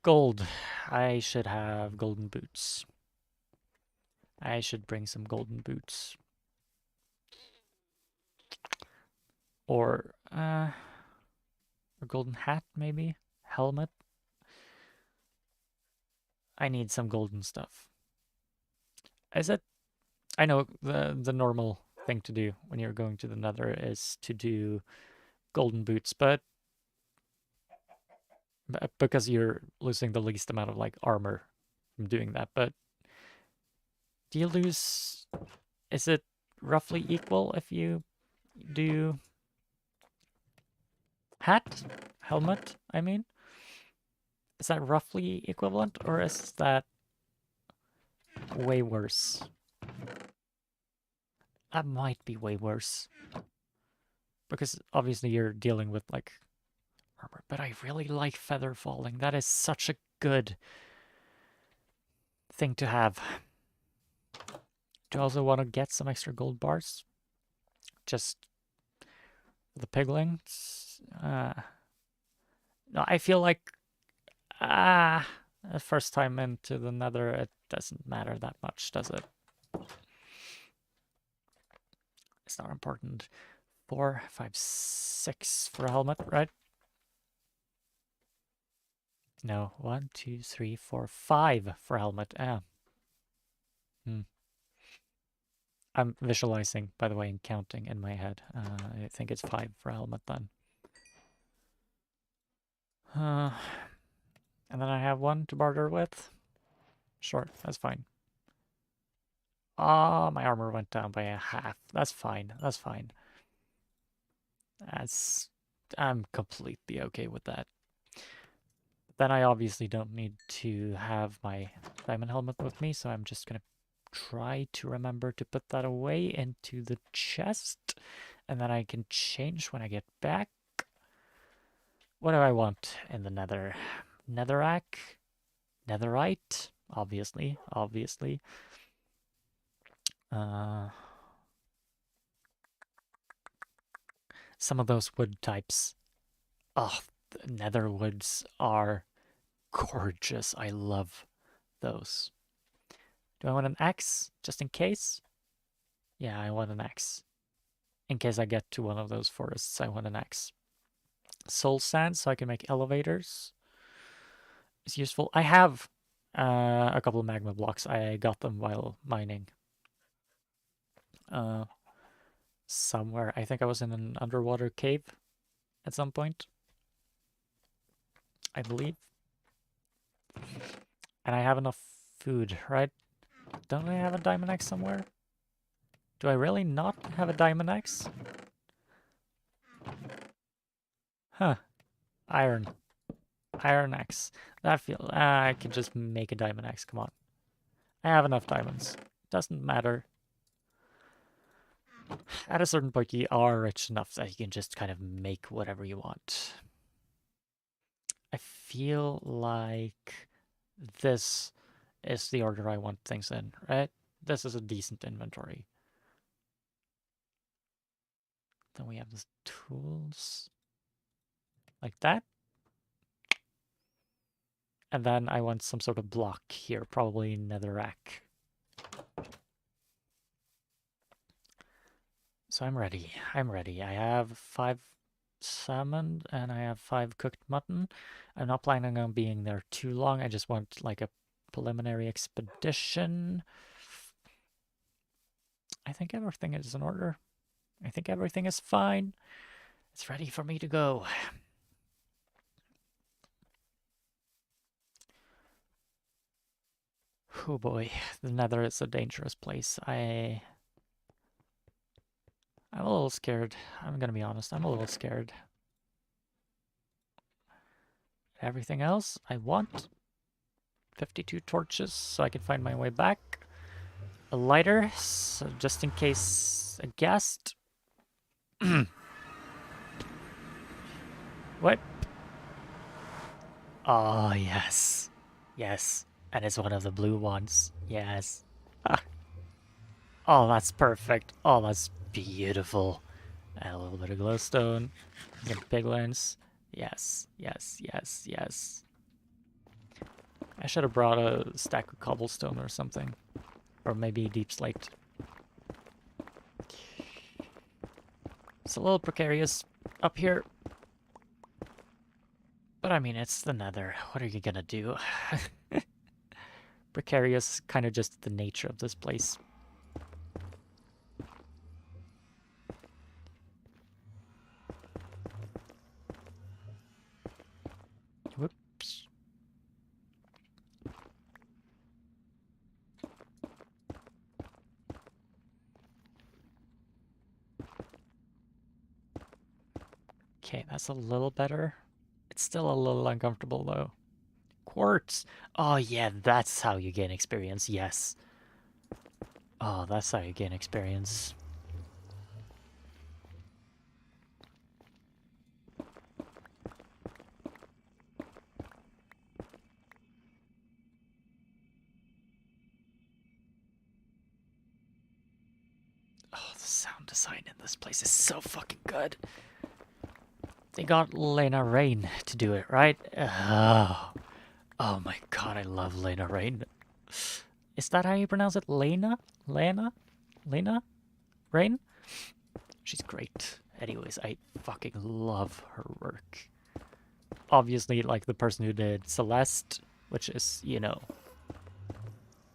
Gold. I should have golden boots. I should bring some golden boots. Or a golden hat, maybe? Helmet? I need some golden stuff. Is it? I know the normal thing to do when you're going to the Nether is to do golden boots, but because you're losing the least amount of like armor from doing that. But do you lose? Is it roughly equal if you do hat, helmet? I mean, is that roughly equivalent, or is that way worse? That might be way worse because obviously you're dealing with like armor. But I really like feather falling. That is such a good thing to have. Do you also want to get some extra gold bars? Just the piglings? No, I feel like the first time into the Nether, it doesn't matter that much, does it? It's not important. 4, 5, 6 for a helmet, right? No, 1, 2, 3, 4, 5 for a helmet. I'm visualizing, by the way, and counting in my head. I think it's 5 for a helmet then. And then I have 1 to barter with. Sure, that's fine. Ah, my armor went down by a half. That's fine. That's fine. I'm completely okay with that. Then I obviously don't need to have my diamond helmet with me, so I'm just gonna try to remember to put that away into the chest, and then I can change when I get back. What do I want in the Nether? Netherrack? Netherite? Obviously, obviously. some of those wood types. Oh, the nether woods are gorgeous. I love those. Do I want an axe just in case? Yeah, I want an axe. In case I get to one of those forests, I want an axe. Soul sand so I can make elevators is useful. I have a couple of magma blocks. I got them while mining. Somewhere. I think I was in an underwater cave at some point, I believe. And I have enough food, right? Don't I have a diamond axe somewhere? Do I really not have a diamond axe? Huh. Iron. Iron axe. That feel I can just make a diamond axe, come on. I have enough diamonds. Doesn't matter. At a certain point, you are rich enough that you can just kind of make whatever you want. I feel like this is the order I want things in, right? This is a decent inventory. Then we have the tools. Like that. And then I want some sort of block here, probably netherrack. So I'm ready. I'm ready. I have 5 salmon and I have 5 cooked mutton. I'm not planning on being there too long. I just want like a preliminary expedition. I think everything is in order. I think everything is fine. It's ready for me to go. Oh boy, the nether is a dangerous place. I'm a little scared. I'm gonna be honest, I'm a little scared. Everything else I want. 52 torches so I can find my way back. A lighter, so just in case a guest. What? Oh, yes. Yes. And it's one of the blue ones. Yes. Oh, that's perfect. Oh, that's beautiful. Add a little bit of glowstone. Get piglins. Yes, yes, yes, yes. I should have brought a stack of cobblestone or something. Or maybe deep slate. It's a little precarious up here. But I mean, it's the nether. What are you gonna do? Precarious, kind of just the nature of this place. Whoops. Okay, that's a little better. It's still a little uncomfortable though. Quartz! Oh yeah, that's how you gain experience, yes. Oh, that's how you gain experience. Oh, the sound design in this place is so fucking good. They got Lena Raine to do it, right? Oh my god, I love Lena Raine. Is that how you pronounce it? Lena? Lena? Lena? Raine? She's great. Anyways, I fucking love her work. Obviously, like the person who did Celeste, which is, you know...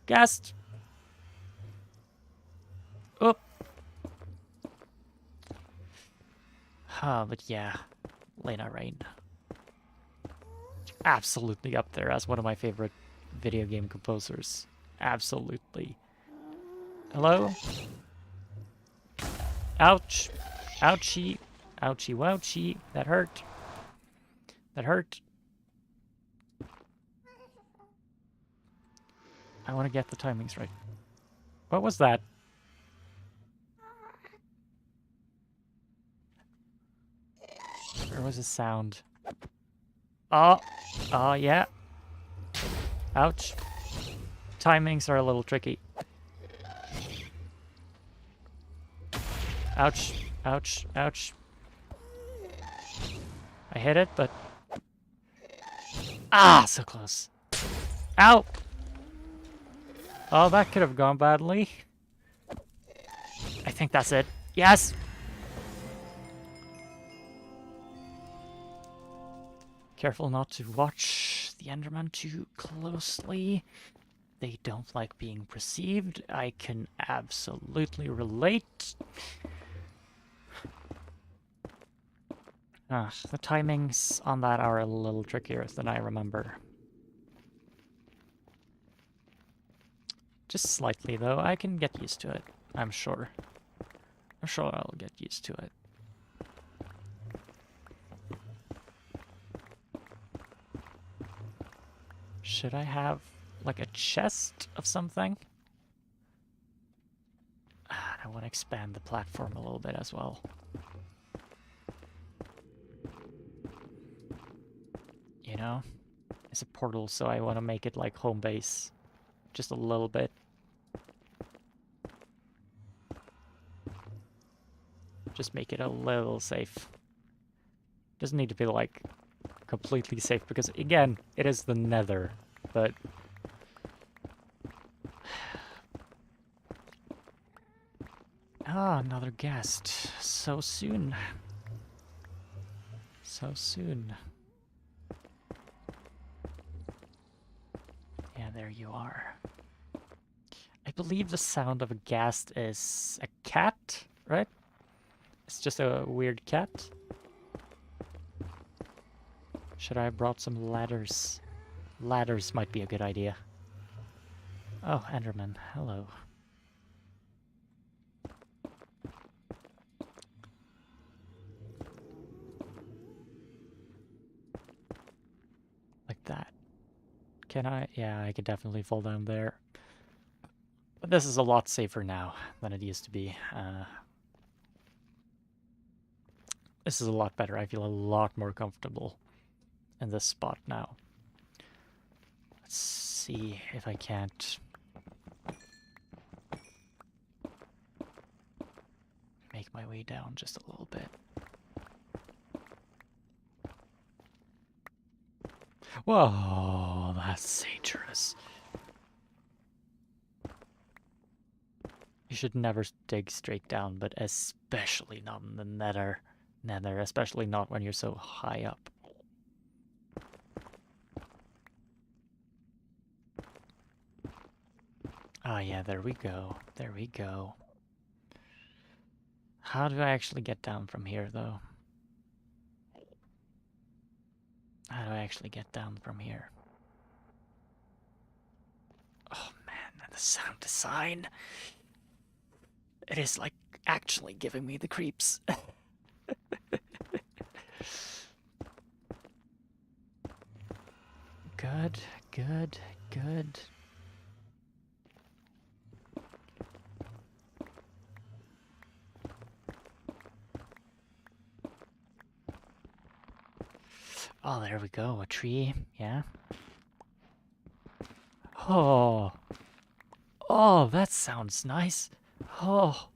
Guest! Oh! But yeah, Lena Raine. Absolutely up there as one of my favorite video game composers. Absolutely. Hello? Ouch. Ouchie. Ouchie wouchie. That hurt. That hurt. I want to get the timings right. What was that? Where was the sound? Oh. Oh, yeah. Ouch. Timings are a little tricky. Ouch. Ouch. Ouch. I hit it, but... Ah, so close. Ow! Oh, that could have gone badly. I think that's it. Yes! Careful not to watch the Enderman too closely. They don't like being perceived. I can absolutely relate. The timings on that are a little trickier than I remember. Just slightly, though. I can get used to it, I'm sure. I'm sure I'll get used to it. Should I have, like, a chest of something? I want to expand the platform a little bit as well. You know? It's a portal, so I want to make it like home base. Just a little bit. Just make it a little safe. Doesn't need to be, like, completely safe, because, again, it is the Nether, but... Ah, another guest. So soon. So soon. Yeah, there you are. I believe the sound of a ghast is a cat, right? It's just a weird cat. Should I have brought some ladders? Ladders might be a good idea. Oh, Enderman, hello. Like that. Can I? Yeah, I can definitely fall down there. But this is a lot safer now than it used to be. This is a lot better. I feel a lot more comfortable in this spot now. Let's see if I can't make my way down just a little bit. Whoa, that's dangerous. You should never dig straight down, but especially not in the Nether, especially not when you're so high up. Oh yeah, there we go. There we go. How do I actually get down from here, though? How do I actually get down from here? Oh man, the sound design. It is like actually giving me the creeps. Good, good, good. Oh, there we go. A tree, yeah. Oh. Oh, that sounds nice. Oh.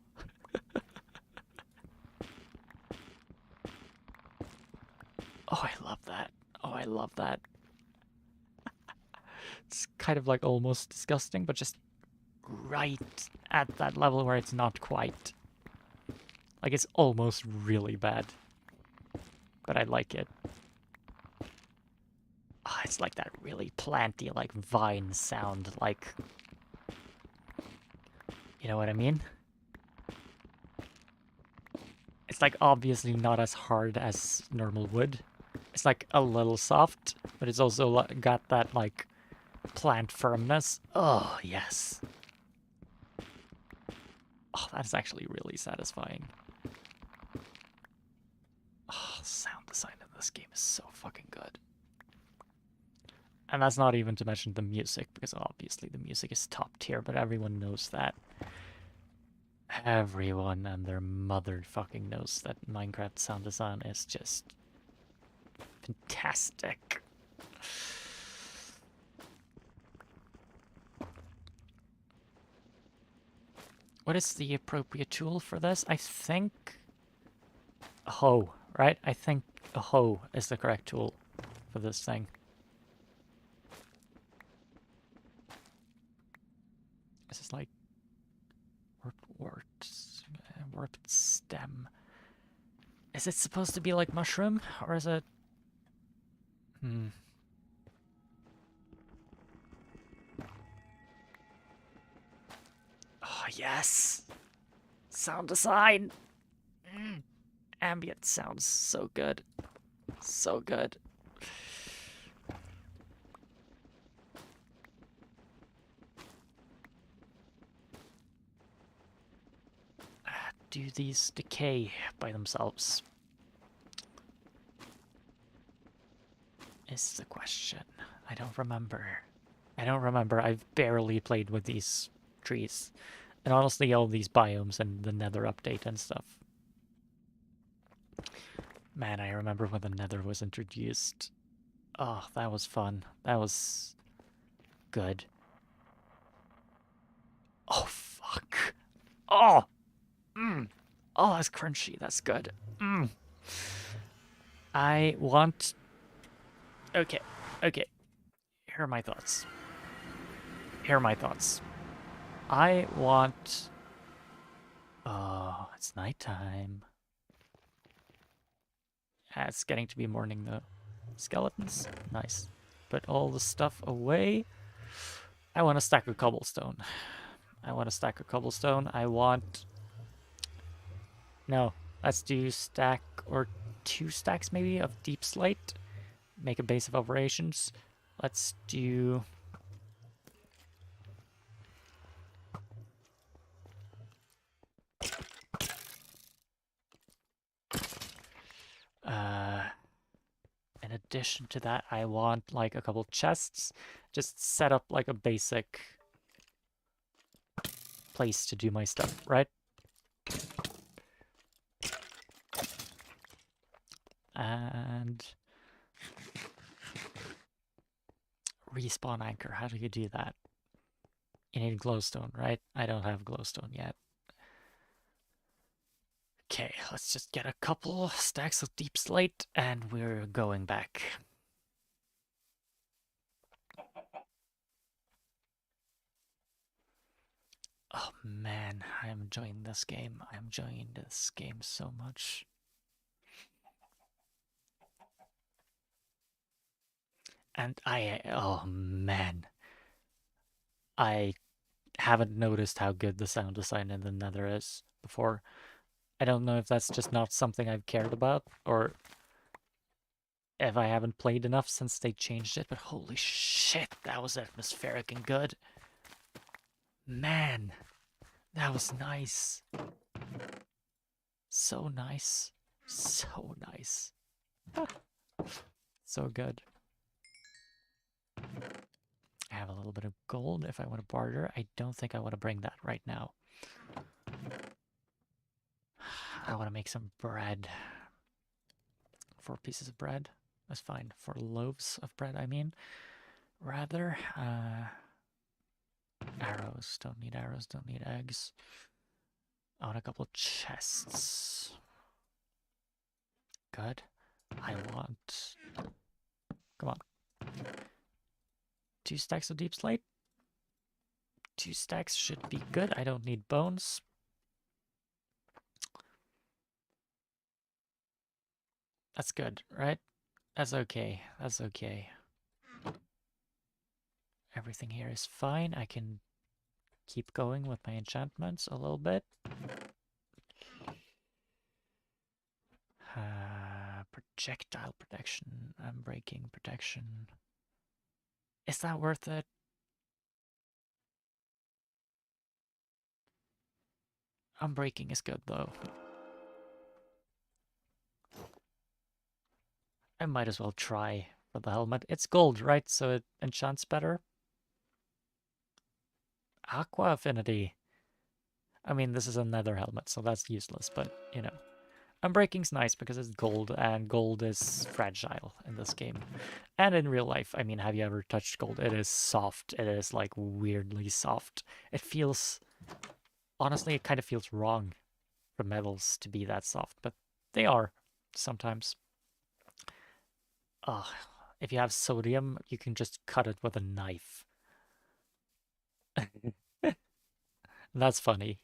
Oh, I love that. Oh, I love that. It's kind of like almost disgusting, but just right at that level where it's not quite. Like, it's almost really bad. But I like it. Oh, it's like that really planty, like, vine sound, like... You know what I mean? It's, like, obviously not as hard as normal wood. It's, like, a little soft, but it's also got that, like, plant firmness. Oh, yes. Oh, that's actually really satisfying. Oh, sound design in this game is so fucking good. And that's not even to mention the music, because obviously the music is top tier, but everyone knows that. Everyone and their mother fucking knows that Minecraft sound design is just fantastic. What is the appropriate tool for this? I think... Oh, right? I think a hoe is the correct tool for this thing. This is like warped stem. Is it supposed to be like mushroom, or is it? Oh yes, sound design. Ambient sounds so good, so good. Do these decay by themselves? Is the question. I don't remember. I've barely played with these trees. And honestly, all these biomes and the Nether update and stuff. Man, I remember when the Nether was introduced. Oh, that was fun. That was good. Oh, fuck. Oh! Oh, that's crunchy. That's good. I want... Okay. Here are my thoughts. I want... Oh, it's nighttime. It's getting to be morning, though. Skeletons? Nice. Put all the stuff away. I want a stack of cobblestone. I want... No. Let's do stack or 2 stacks, maybe, of deep slate. Make a base of operations. Let's do... in addition to that, I want like a couple chests. Just set up like a basic place to do my stuff, right? And respawn anchor. How do you do that? You need glowstone, right? I don't have glowstone yet. Okay, let's just get a couple stacks of deep slate and we're going back. Oh man, I'm enjoying this game. I'm enjoying this game so much. And oh man, I haven't noticed how good the sound design in the Nether is before. I don't know if that's just not something I've cared about, or if I haven't played enough since they changed it, but holy shit, that was atmospheric and good. Man, that was nice. So nice. So nice. So good. I have a little bit of gold if I want to barter. I don't think I want to bring that right now. I want to make some bread. 4 pieces of bread. That's fine. 4 loaves of bread, I mean. Rather, arrows. Don't need arrows, don't need eggs. I want a couple chests. Good. I want... Come on. 2 stacks of deep slate. 2 stacks should be good. I don't need bones. That's good, right? That's okay. That's okay. Everything here is fine. I can keep going with my enchantments a little bit. Projectile protection. Unbreaking protection. Is that worth it? Unbreaking is good, though. I might as well try for the helmet. It's gold, right? So it enchants better. Aqua affinity. I mean, this is a nether helmet, so that's useless, but, you know. Unbreaking's nice because it's gold, and gold is fragile in this game. And in real life, I mean, have you ever touched gold? It is soft. It is, like, weirdly soft. It feels... Honestly, it kind of feels wrong for metals to be that soft, but they are. sometimes. Oh, if you have sodium, you can just cut it with a knife. That's funny.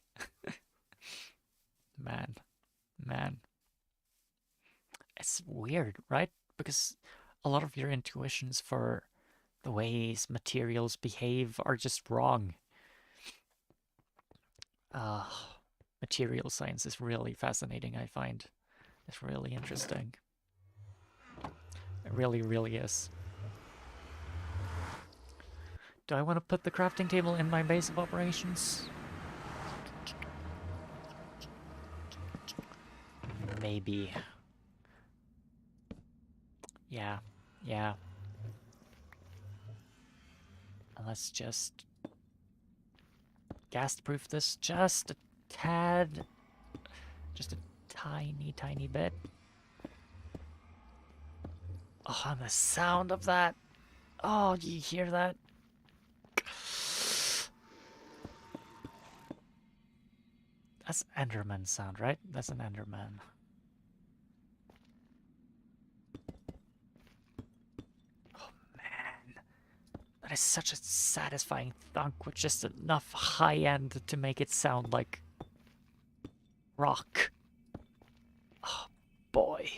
Man, man. It's weird, right? Because a lot of your intuitions for the ways materials behave are just wrong. Uh, Material science is really fascinating, I find. It's really interesting. It really, really is. Do I want to put the crafting table in my base of operations? Maybe. Yeah, yeah. Let's just gas-proof this just a tad. Just a tiny, tiny bit. Oh, and the sound of that. Oh, do you hear that? That's Enderman sound, right? That's an Enderman. Oh, man. That is such a satisfying thunk with just enough high end to make it sound like rock. Oh, boy.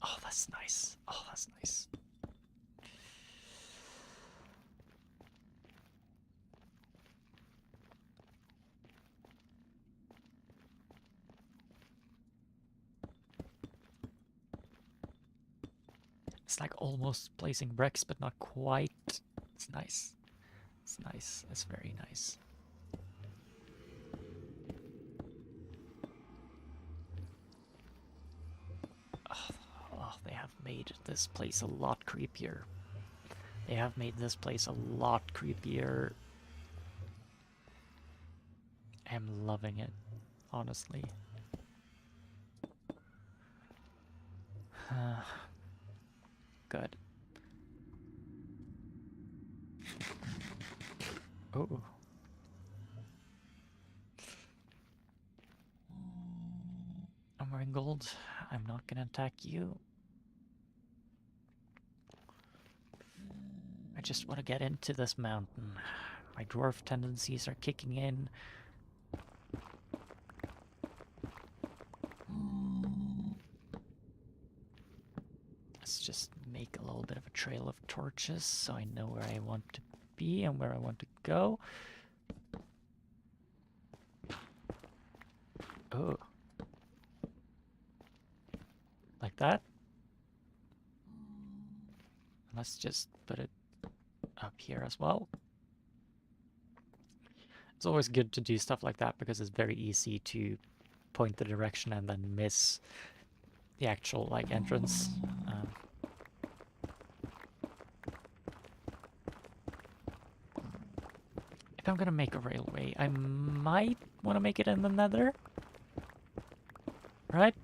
Oh, that's nice. Oh, that's nice. It's like almost placing bricks, but not quite. It's nice. It's nice. It's very nice. Oh, they have made this place a lot creepier. They have made this place a lot creepier. I'm loving it, honestly. Good. Oh. I'm wearing gold. I'm not gonna attack you. I just want to get into this mountain. My dwarf tendencies are kicking in. Let's just make a little bit of a trail of torches so I know where I want to be and where I want to go. Oh. Like that. Let's just put it up here as well. It's always good to do stuff like that because it's very easy to point the direction and then miss the actual like entrance. If I'm gonna make a railway, I might want to make it in the Nether, right?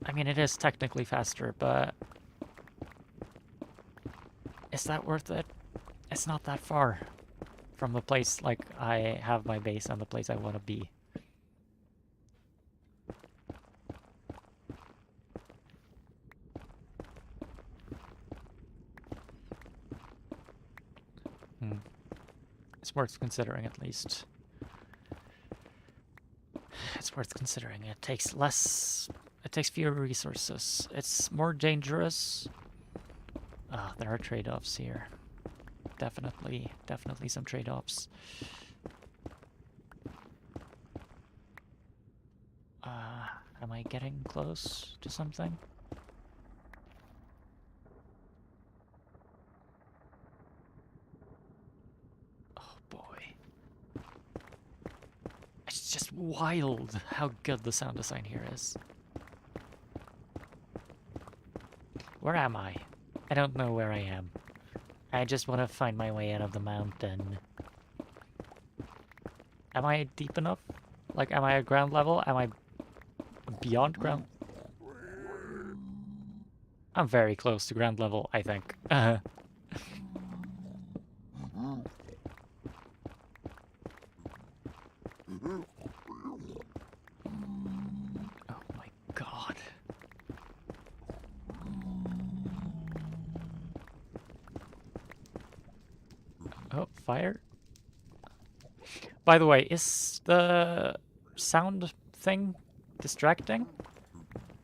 I mean, it is technically faster, but is that worth it? It's not that far from the place like I have my base and the place I want to be. It's worth considering at least. It's worth considering. It takes less... It takes fewer resources. It's more dangerous. There are trade-offs here. Definitely some trade-offs. Am I getting close to something? Oh boy. It's just wild how good the sound design here is. Where am I? I don't know where I am. I just want to find my way out of the mountain. Am I deep enough? Like, am I at ground level? Am I beyond ground? I'm very close to ground level, I think. fire. By the way, is the sound thing distracting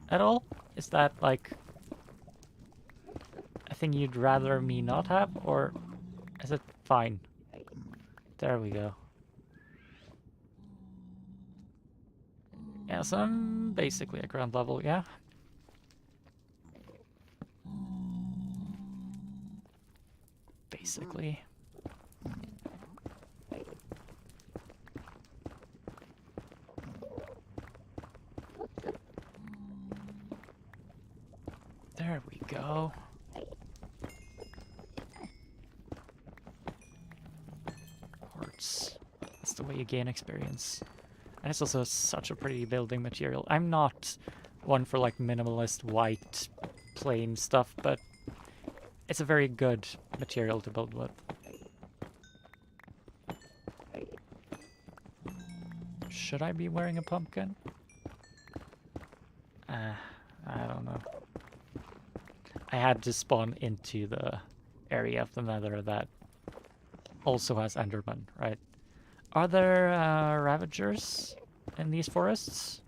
at all? Is that like a thing you'd rather me not have, or is it fine? There we go. Yeah, so I'm basically at ground level, yeah. Basically. There we go. Quartz. That's the way you gain experience. And it's also such a pretty building material. I'm not one for like minimalist white plain stuff, but it's a very good material to build with. Should I be wearing a pumpkin? I don't know. I had to spawn into the area of the Nether that also has Enderman, right? Are there Ravagers in these forests?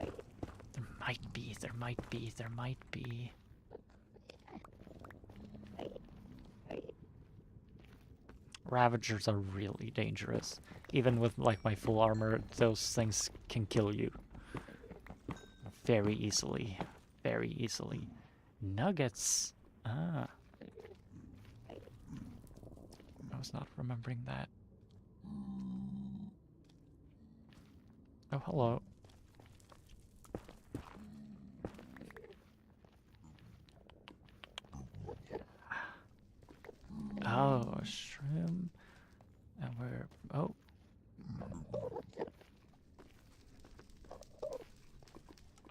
There might be, there might be, there might be. Ravagers are really dangerous. Even with like my full armor, those things can kill you. Very easily. Very easily. Nuggets. Ah. I was not remembering that. Oh, hello. Oh, a shroom. And we're... Oh.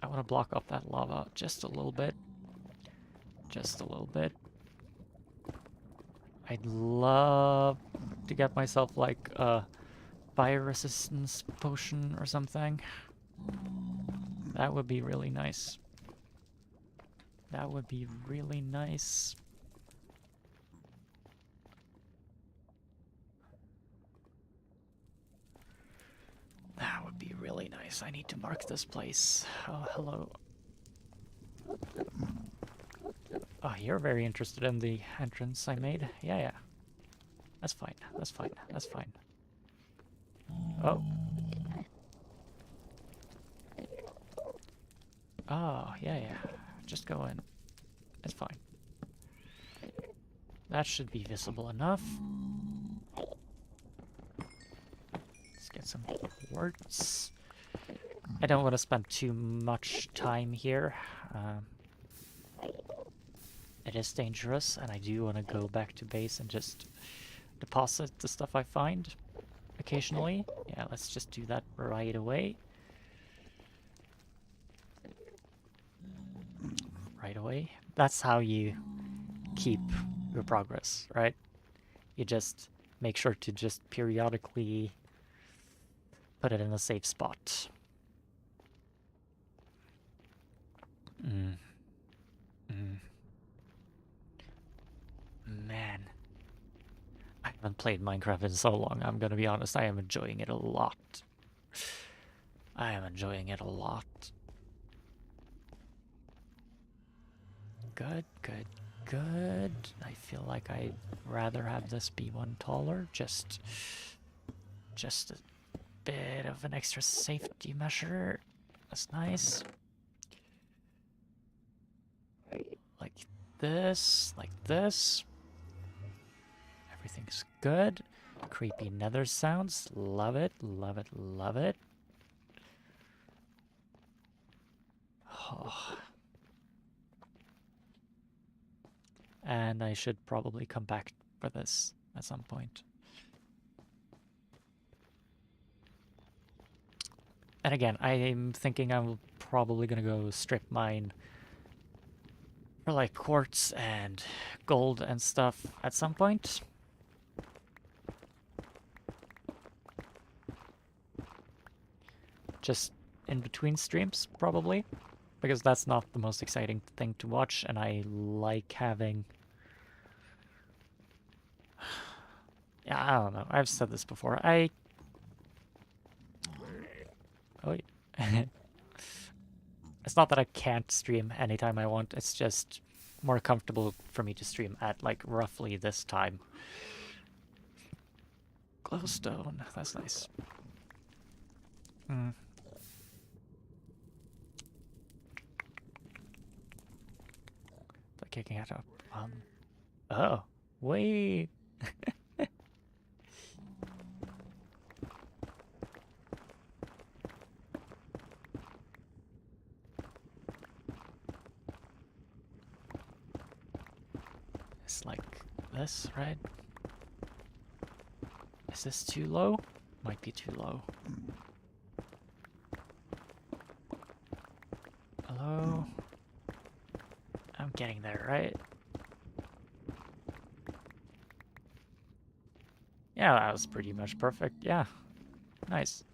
I want to block off that lava just a little bit. Just a little bit. I'd love to get myself like a fire resistance potion or something. That would be really nice. That would be really nice. That would be really nice. I need to mark this place. Oh, hello. Oh, you're very interested in the entrance I made. Yeah, yeah. That's fine. That's fine. That's fine. Oh. Oh, yeah, yeah. Just go in. It's fine. That should be visible enough. Let's get some quartz. I don't want to spend too much time here. It is dangerous, and I do want to go back to base and just deposit the stuff I find occasionally. Yeah, let's just do that right away. Right away. That's how you keep your progress, right? You just make sure to just periodically put it in a safe spot. Man. I haven't played Minecraft in so long, I'm gonna be honest, I am enjoying it a lot. I am enjoying it a lot. Good, good, good. I feel like I'd rather have this be one taller, just a bit of an extra safety measure. That's nice. Like this, like this. Everything's good. Creepy nether sounds. Love it, love it, love it. Oh. And I should probably come back for this at some point. And again, I'm thinking I'm probably gonna go strip mine for like quartz and gold and stuff at some point. Just in between streams, probably. Because that's not the most exciting thing to watch, and I like having I don't know. I've said this before. Oh, wait. It's not that I can't stream anytime I want. It's just more comfortable for me to stream at like roughly this time. Glowstone. That's nice. But kicking it up. Oh, wait. It's like this, right? Is this too low? Might be too low. Hello? I'm getting there, right? Yeah, that was pretty much perfect. Yeah. Nice.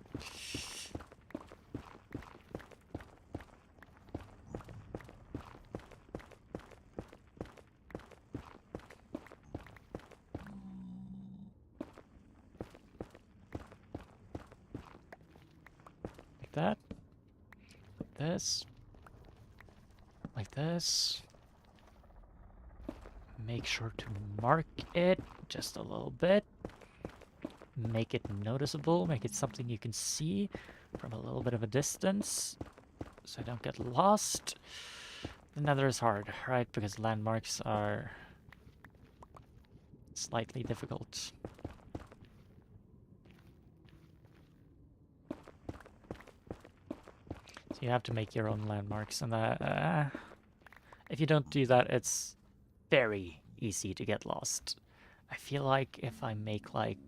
Like that. Like this. Like this. Make sure to mark it just a little bit. Make it noticeable, make it something you can see from a little bit of a distance, so I don't get lost. The Nether is hard, right? Because landmarks are slightly difficult. So you have to make your own landmarks, and if you don't do that, it's very easy to get lost. I feel like if I make like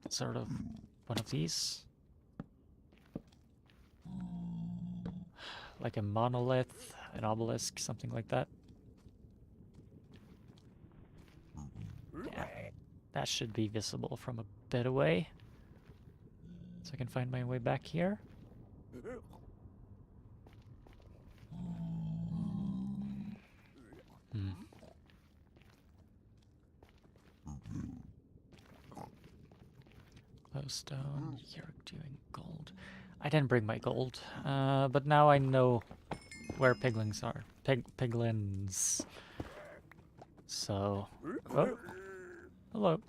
sort of one of these, like a monolith, an obelisk, something like that. Yeah, that should be visible from a bit away. So I can find my way back here. Glowstone, you're doing gold. I didn't bring my gold, but now I know where piglins are. Piglins. So, oh, hello.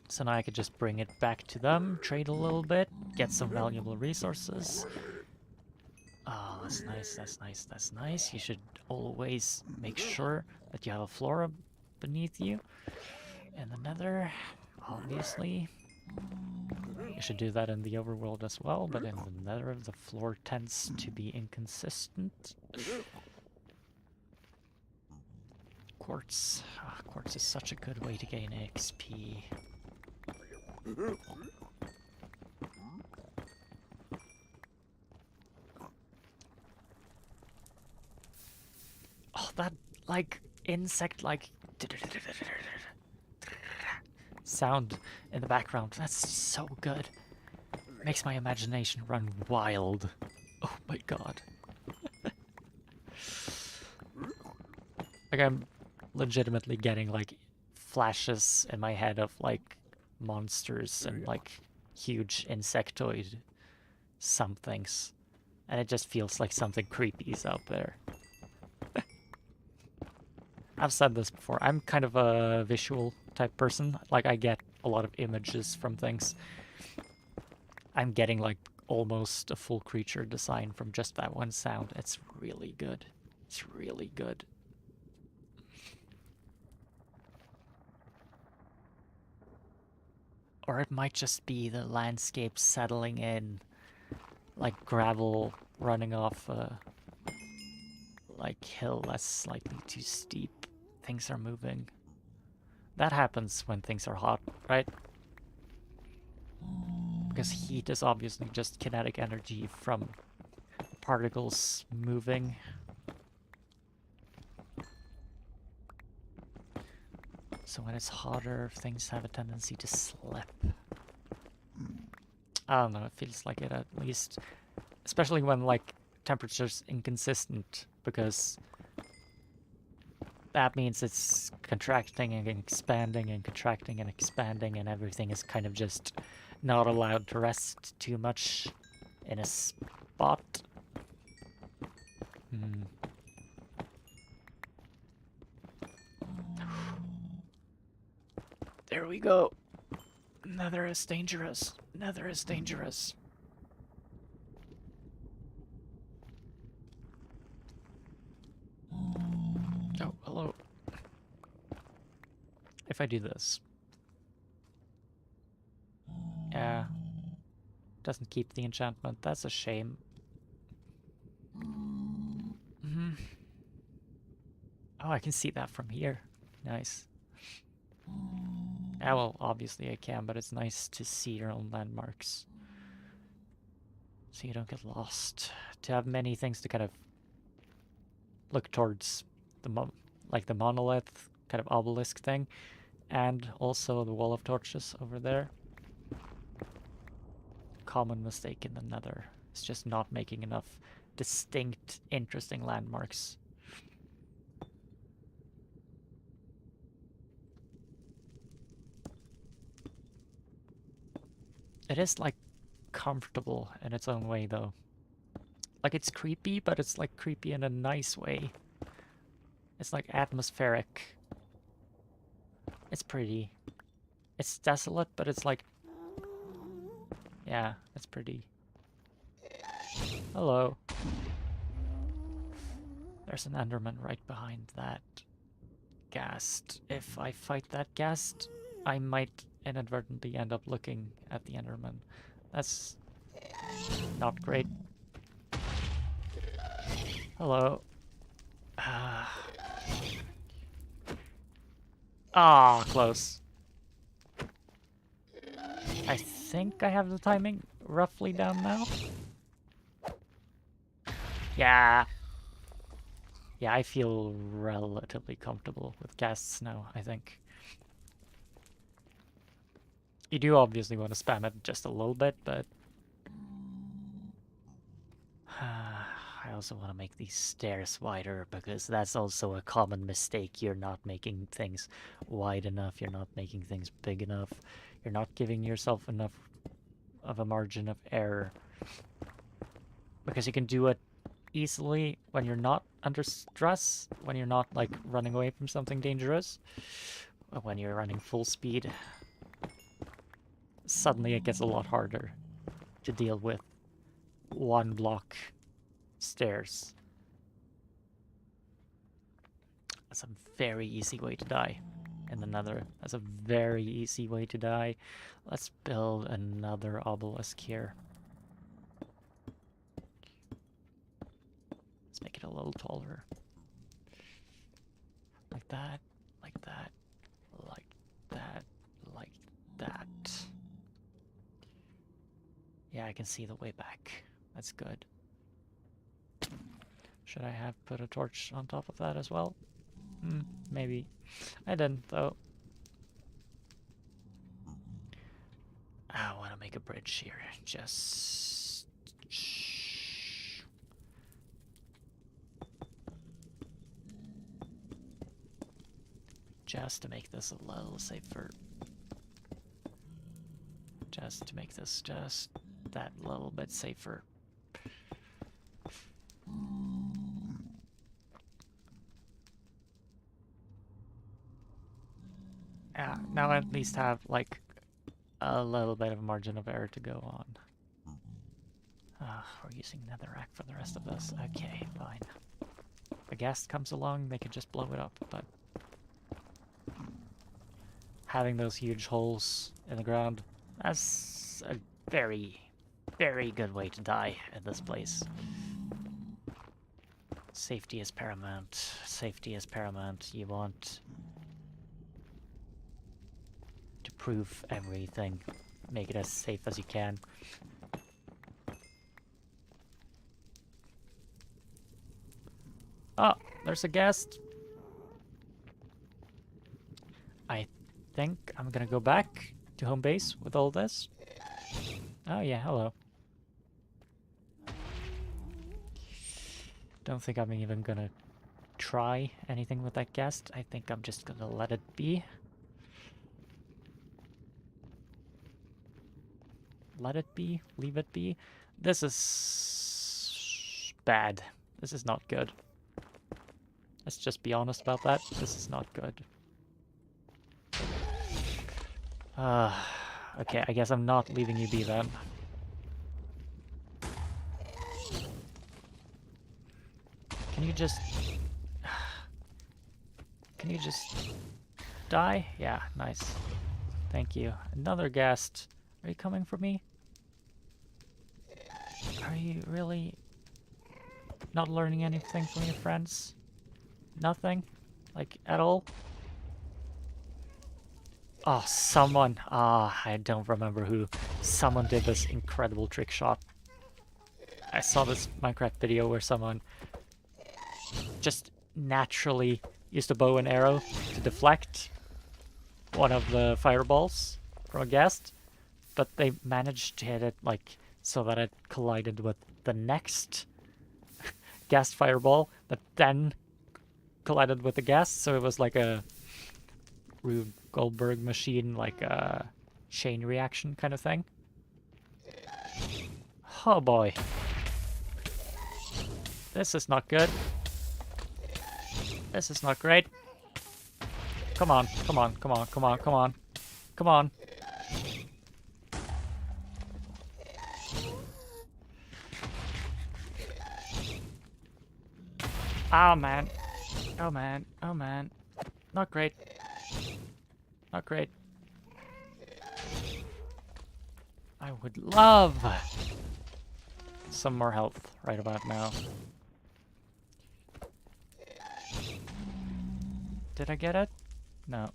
So now I could just bring it back to them, trade a little bit, get some valuable resources. Oh, that's nice, that's nice, that's nice. You should always make sure that you have a flora beneath you. And the Nether, obviously. You should do that in the overworld as well, but in the Nether the floor tends to be inconsistent. Quartz. Ah, quartz is such a good way to gain XP. Oh, that, like, insect, like, sound in the background. That's so good. Makes my imagination run wild. Oh my god. Like, I'm legitimately getting, like, flashes in my head of, like, monsters and, like, huge insectoid somethings. And it just feels like something creepy is out there. I've said this before. I'm kind of a visual type person. Like, I get a lot of images from things. I'm getting, like, almost a full creature design from just that one sound. It's really good. It's really good. Or it might just be the landscape settling in, like gravel running off a like hill that's slightly too steep. Things are moving. That happens when things are hot, right? Because heat is obviously just kinetic energy from particles moving. So when it's hotter, things have a tendency to slip. I don't know, it feels like it at least. Especially when, like, temperature's inconsistent because that means it's contracting and expanding and contracting and expanding, and everything is kind of just not allowed to rest too much in a spot. There we go. Nether is dangerous. Nether is dangerous. Oh, hello. If I do this. Yeah. Doesn't keep the enchantment. That's a shame. Oh, I can see that from here. Nice. Yeah, well, obviously I can, but it's nice to see your own landmarks. So you don't get lost. To have many things to kind of look towards the like the monolith kind of obelisk thing, and also the wall of torches over there. Common mistake in the Nether. It's just not making enough distinct, interesting landmarks. It is like comfortable in its own way though. Like it's creepy, but it's like creepy in a nice way. It's like atmospheric. It's pretty. It's desolate, but it's like... Yeah, it's pretty. Hello. There's an Enderman right behind that ghast. If I fight that ghast, I might inadvertently end up looking at the Enderman. That's not great. Hello. Ah, close. I think I have the timing roughly down now. Yeah. Yeah, I feel relatively comfortable with ghasts now, I think. You do obviously want to spam it just a little bit, but... I also want to make these stairs wider, because that's also a common mistake. You're not making things wide enough, you're not making things big enough, you're not giving yourself enough of a margin of error. Because you can do it easily when you're not under stress, when you're not like running away from something dangerous, when you're running full speed. Suddenly it gets a lot harder to deal with one block stairs. That's a very easy way to die in the Nether. That's a very easy way to die. Let's build another obelisk here. Let's make it a little taller. Like that, like that, like that, like that. Yeah, I can see the way back. That's good. Should I have put a torch on top of that as well? Maybe. I didn't, though. I want to make a bridge here. Just to make this a little safer. Just to make this just that little bit safer. Yeah, now I at least have like a little bit of a margin of error to go on. We're using netherrack for the rest of this. Okay, fine. If a ghast comes along, they can just blow it up, but having those huge holes in the ground, that's a very, very good way to die in this place. Safety is paramount. Safety is paramount. You want to prove everything. Make it as safe as you can. Oh, there's a ghast. I think I'm gonna go back to home base with all this. Oh yeah, hello. Don't think I'm even gonna try anything with that guest. I think I'm just gonna let it be. Let it be. Leave it be. This is bad. This is not good. Let's just be honest about that. This is not good. Okay, I guess I'm not leaving you be then. Can you just... Can you just die? Yeah, nice. Thank you. Another guest. Are you coming for me? Are you really not learning anything from your friends? Nothing? Like, at all? Oh, someone. I don't remember who. Someone did this incredible trick shot. I saw this Minecraft video where someone just naturally used a bow and arrow to deflect one of the fireballs from a guest, but they managed to hit it like so that it collided with the next ghast fireball that then collided with the ghast, so it was like a Rube Goldberg machine, like a chain reaction kind of thing. Oh boy. This is not good. This is not great. Come on, come on, come on, come on, come on. Come on. Oh man. Oh man. Oh man. Not great. Not great. I would love some more health right about now. Did I get it? No.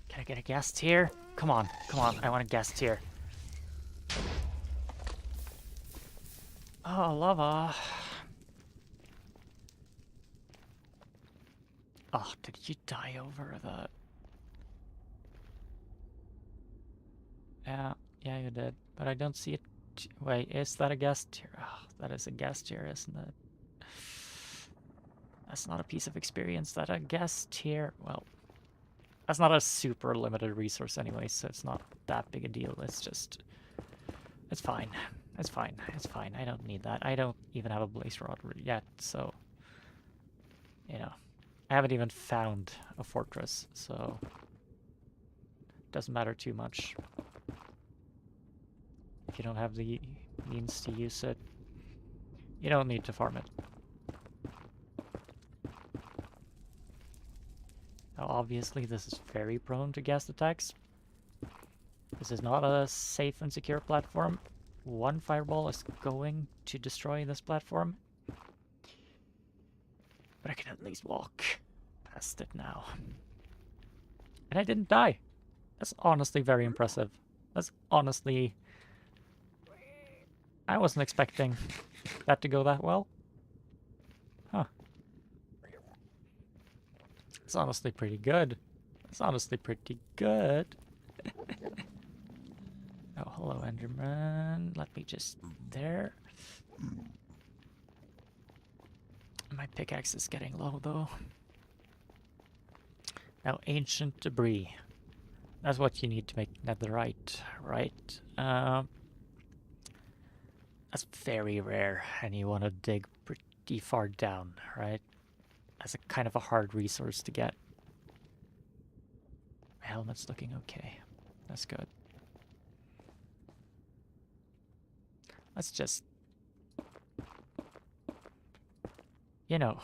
Can I get a ghast tear? Come on, come on, I want a ghast tear. Oh, lava. Oh, did you die over the... Yeah, you did. But I don't see it. Wait, is that a ghast tear? Oh, that is a ghast tear, isn't it? That's not a piece of experience. That a ghast tear. Well, that's not a super limited resource anyway, so it's not that big a deal. It's just... It's fine. It's fine. It's fine. I don't need that. I don't even have a blaze rod yet, so... You know. I haven't even found a fortress, so... Doesn't matter too much. If you don't have the means to use it, you don't need to farm it. Now, obviously, this is very prone to ghast attacks. This is not a safe and secure platform. One fireball is going to destroy this platform. But I can at least walk past it now. And I didn't die. That's honestly very impressive. That's honestly... I wasn't expecting that to go that well. Huh. It's honestly pretty good. It's honestly pretty good. Oh, hello, Enderman. Let me just... There. My pickaxe is getting low, though. Now, ancient debris. That's what you need to make netherite, right? That's very rare, and you want to dig pretty far down, right? That's a kind of a hard resource to get. My helmet's looking okay. That's good. Let's just... You know...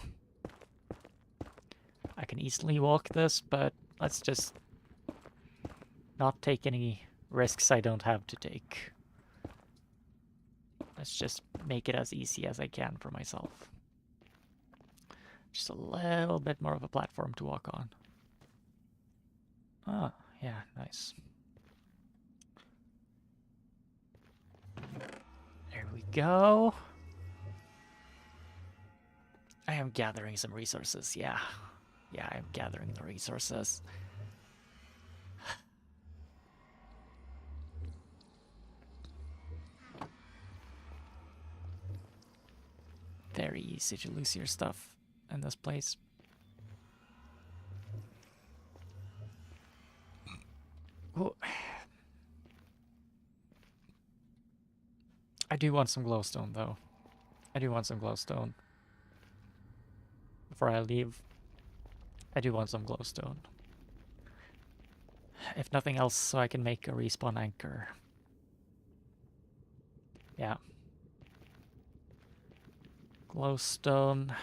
I can easily walk this, but let's just... not take any risks I don't have to take. Let's just make it as easy as I can for myself. Just a little bit more of a platform to walk on. Oh, yeah, nice. There we go. I am gathering some resources, yeah. Yeah, I'm gathering the resources. Very easy to lose your stuff in this place. Oh. I do want some glowstone, though. I do want some glowstone. Before I leave, I do want some glowstone. If nothing else, so I can make a respawn anchor. Yeah. Glowstone.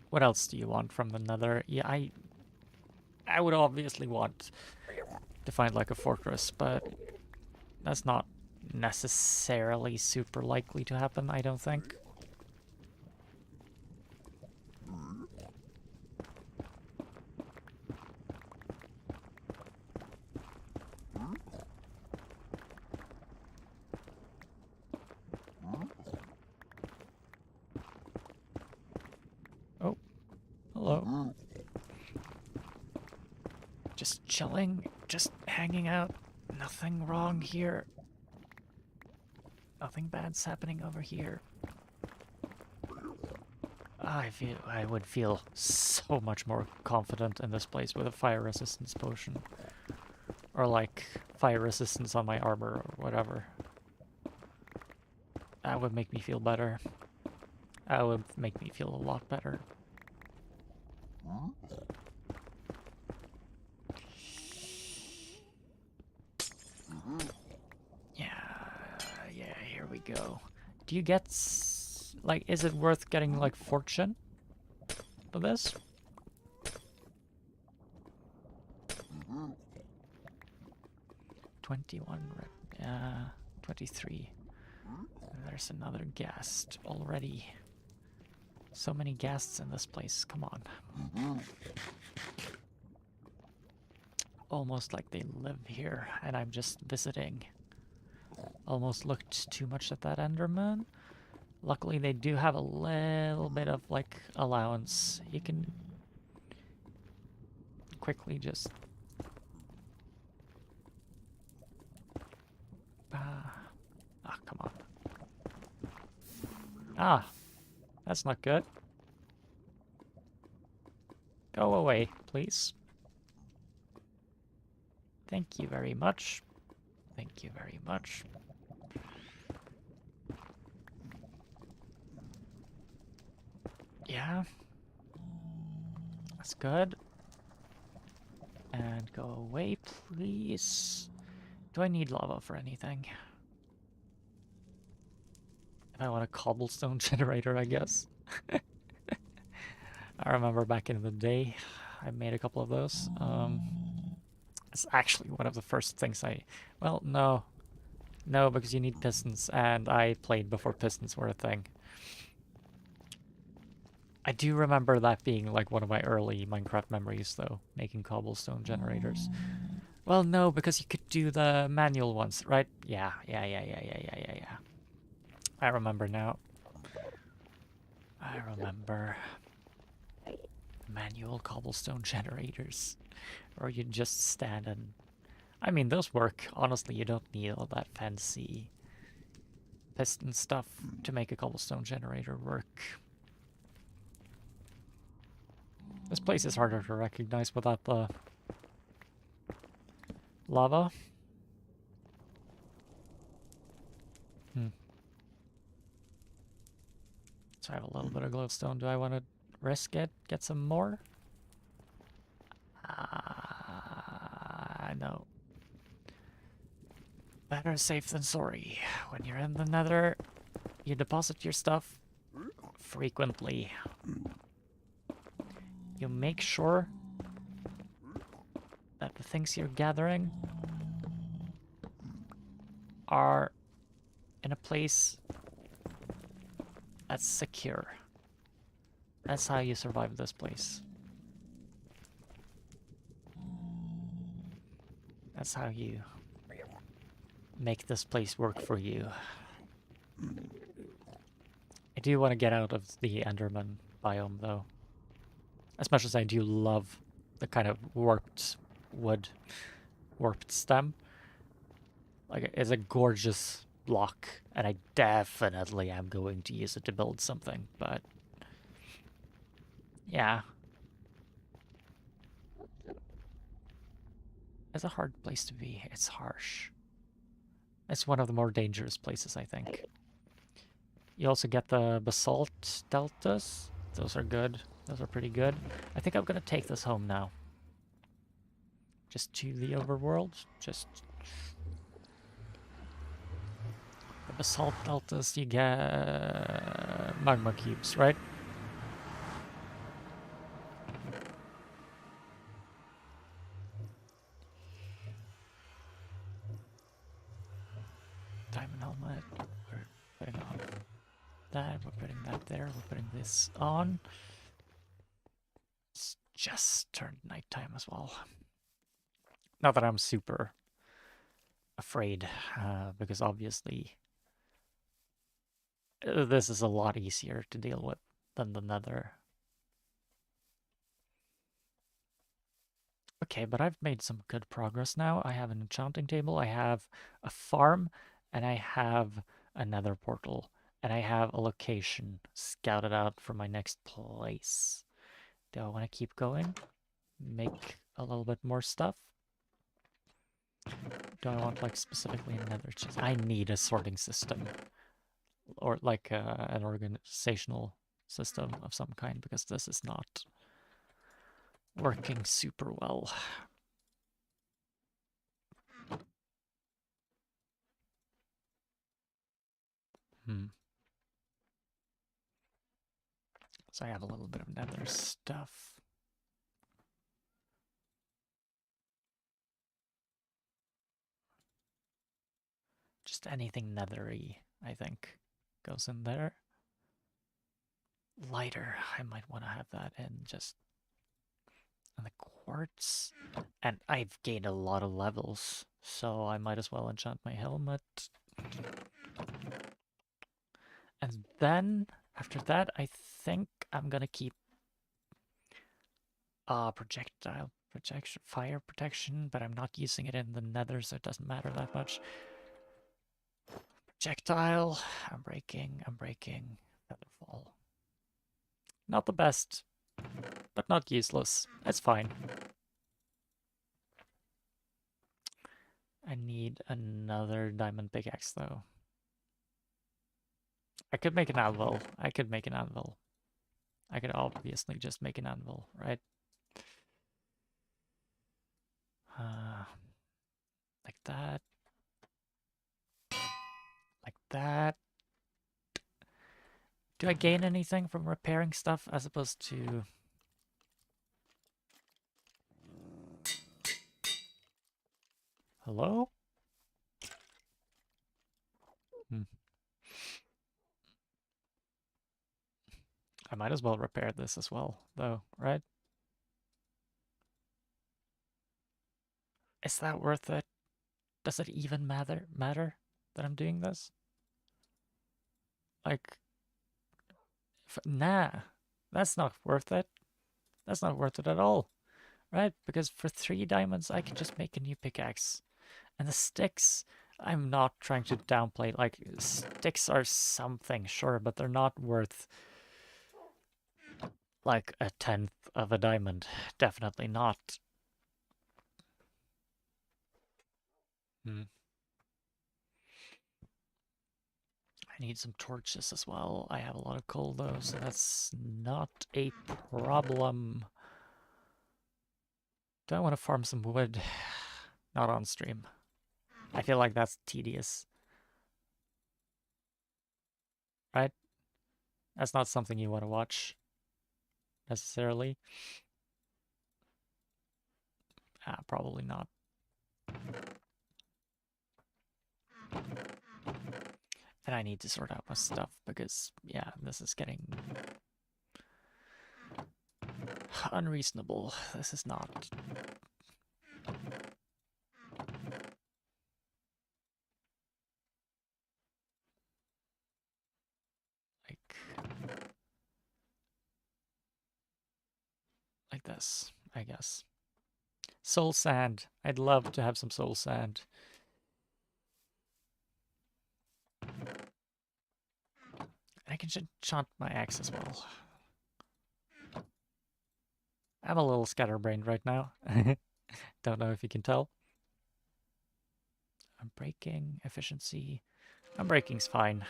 What else do you want from the Nether? Yeah, I would obviously want to find like a fortress, but that's not necessarily super likely to happen, I don't think. Oh, hello. Just chilling, just hanging out. Nothing wrong here. Nothing bad's happening over here. I would feel so much more confident in this place with a fire resistance potion. Or like fire resistance on my armor or whatever. That would make me feel better. That would make me feel a lot better. Yeah, here we go. Do you get, like, is it worth getting, like, fortune for this? 21 red, 23. There's another ghast already. So many ghasts in this place, come on. Almost like they live here and I'm just visiting. Almost looked too much at that Enderman. Luckily they do have a little bit of like allowance. You can quickly just come on. Ah, that's not good. Go away, please. Thank you very much. Thank you very much. Yeah. That's good. And go away, please. Do I need lava for anything? If I want a cobblestone generator, I guess. I remember back in the day, I made a couple of those. It's actually one of the first things well, no. No, because you need pistons, and I played before pistons were a thing. I do remember that being like one of my early Minecraft memories, though, making cobblestone generators. Well, no, because you could do the manual ones, right? Yeah. I remember now. I remember manual cobblestone generators, or you just stand and... I mean, those work. Honestly, you don't need all that fancy piston stuff to make a cobblestone generator work. This place is harder to recognize without the lava. So I have a little bit of glowstone. Do I want to risk it? Get some more? No. Better safe than sorry. When you're in the Nether, you deposit your stuff frequently. You make sure that the things you're gathering are in a place that's secure. That's how you survive this place. That's how you make this place work for you. do want to get out of the Enderman biome, though. As much as I do love the kind of warped wood, warped stem. Like, it's a gorgeous block, and I definitely am going to use it to build something, but... yeah. It's a hard place to be. It's harsh. It's one of the more dangerous places, I think. You also get the basalt deltas. Those are good. Those are pretty good. I think I'm gonna take this home now. Just to the overworld. Just... the basalt deltas, you get magma cubes, right? Diamond helmet. We're putting on that. We're putting that there. We're putting this on. It's just turned nighttime as well. Not that I'm super afraid, because obviously this is a lot easier to deal with than the Nether. Okay, but I've made some good progress now. I have an enchanting table, I have a farm, and I have a Nether portal. And I have a location scouted out for my next place. Do I want to keep going? Make a little bit more stuff? Do I want, like, specifically a Nether chest? I need a sorting system. Or, like, an organizational system of some kind, because this is not working super well. So I have a little bit of Nether stuff. Just anything nethery, I think, goes in there. Lighter, I might want to have that in just on the quartz. And I've gained a lot of levels, so I might as well enchant my helmet. And then, after that, I think I'm gonna keep projectile protection, fire protection, but I'm not using it in the nether, so it doesn't matter that much. Projectile, I'm breaking, featherfall. Not the best, but not useless. It's fine. I need another diamond pickaxe, though. I could make an anvil. I could obviously just make an anvil, right? Like that. Like that. Do I gain anything from repairing stuff as opposed to... Hello? I might as well repair this as well, though, right? Is that worth it? Does it even matter that I'm doing this? Like, nah, that's not worth it. That's not worth it at all, right? Because for 3 diamonds, I can just make a new pickaxe. And the sticks, I'm not trying to downplay, like, sticks are something, sure, but they're not worth, like, 1/10 of a diamond. Definitely not. I need some torches as well. I have a lot of coal though, so that's not a problem. Do I want to farm some wood? Not on stream. I feel like that's tedious. Right? That's not something you want to watch, necessarily. Probably not. And I need to sort out my stuff because, yeah, this is getting unreasonable. This is not... like... Like this, I guess. Soul sand. I'd love to have some soul sand. I can enchant my axe as well. I'm a little scatterbrained right now. Don't know if you can tell. I'm breaking efficiency. I'm breaking's fine.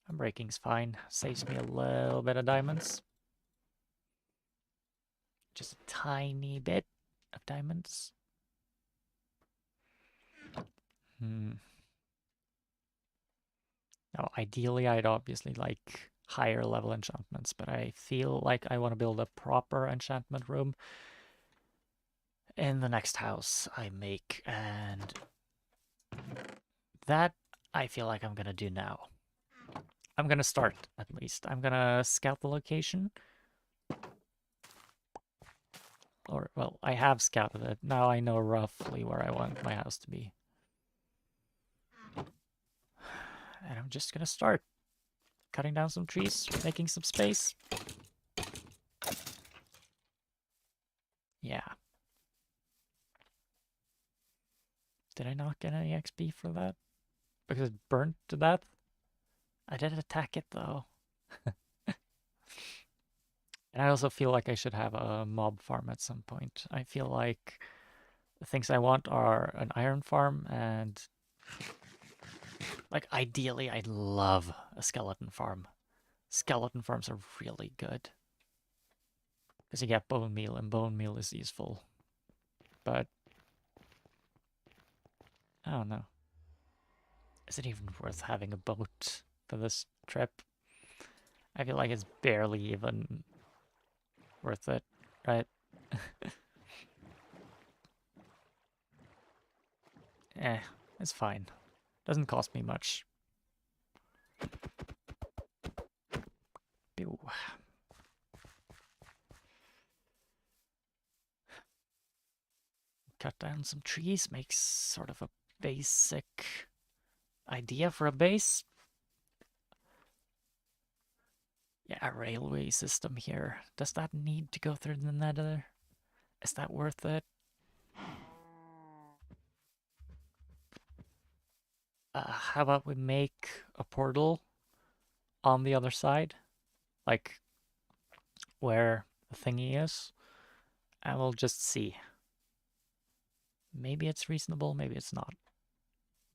I'm breaking's fine. Saves me a little bit of diamonds. Just a tiny bit of diamonds. Now, ideally, I'd obviously like higher level enchantments, but I feel like I want to build a proper enchantment room in the next house I make, and that I feel like I'm gonna do now. I'm gonna start, at least. I'm gonna scout the location. Or, well, I have scouted it. Now I know roughly where I want my house to be. And I'm just gonna start cutting down some trees, making some space. Yeah. Did I not get any XP for that? Because it burnt to death? I did attack it though. And I also feel like I should have a mob farm at some point. I feel like the things I want are an iron farm and like ideally I'd love a skeleton farm. Skeleton farms are really good. Because you get bone meal and bone meal is useful. But I don't know. Is it even worth having a boat for this trip? I feel like it's barely even worth it, right? It's fine. Doesn't cost me much. Pew. Cut down some trees, makes sort of a basic idea for a base. Yeah, a railway system here. Does that need to go through the nether? Is that worth it? How about we make a portal on the other side? Like where the thingy is? And we'll just see. Maybe it's reasonable, maybe it's not.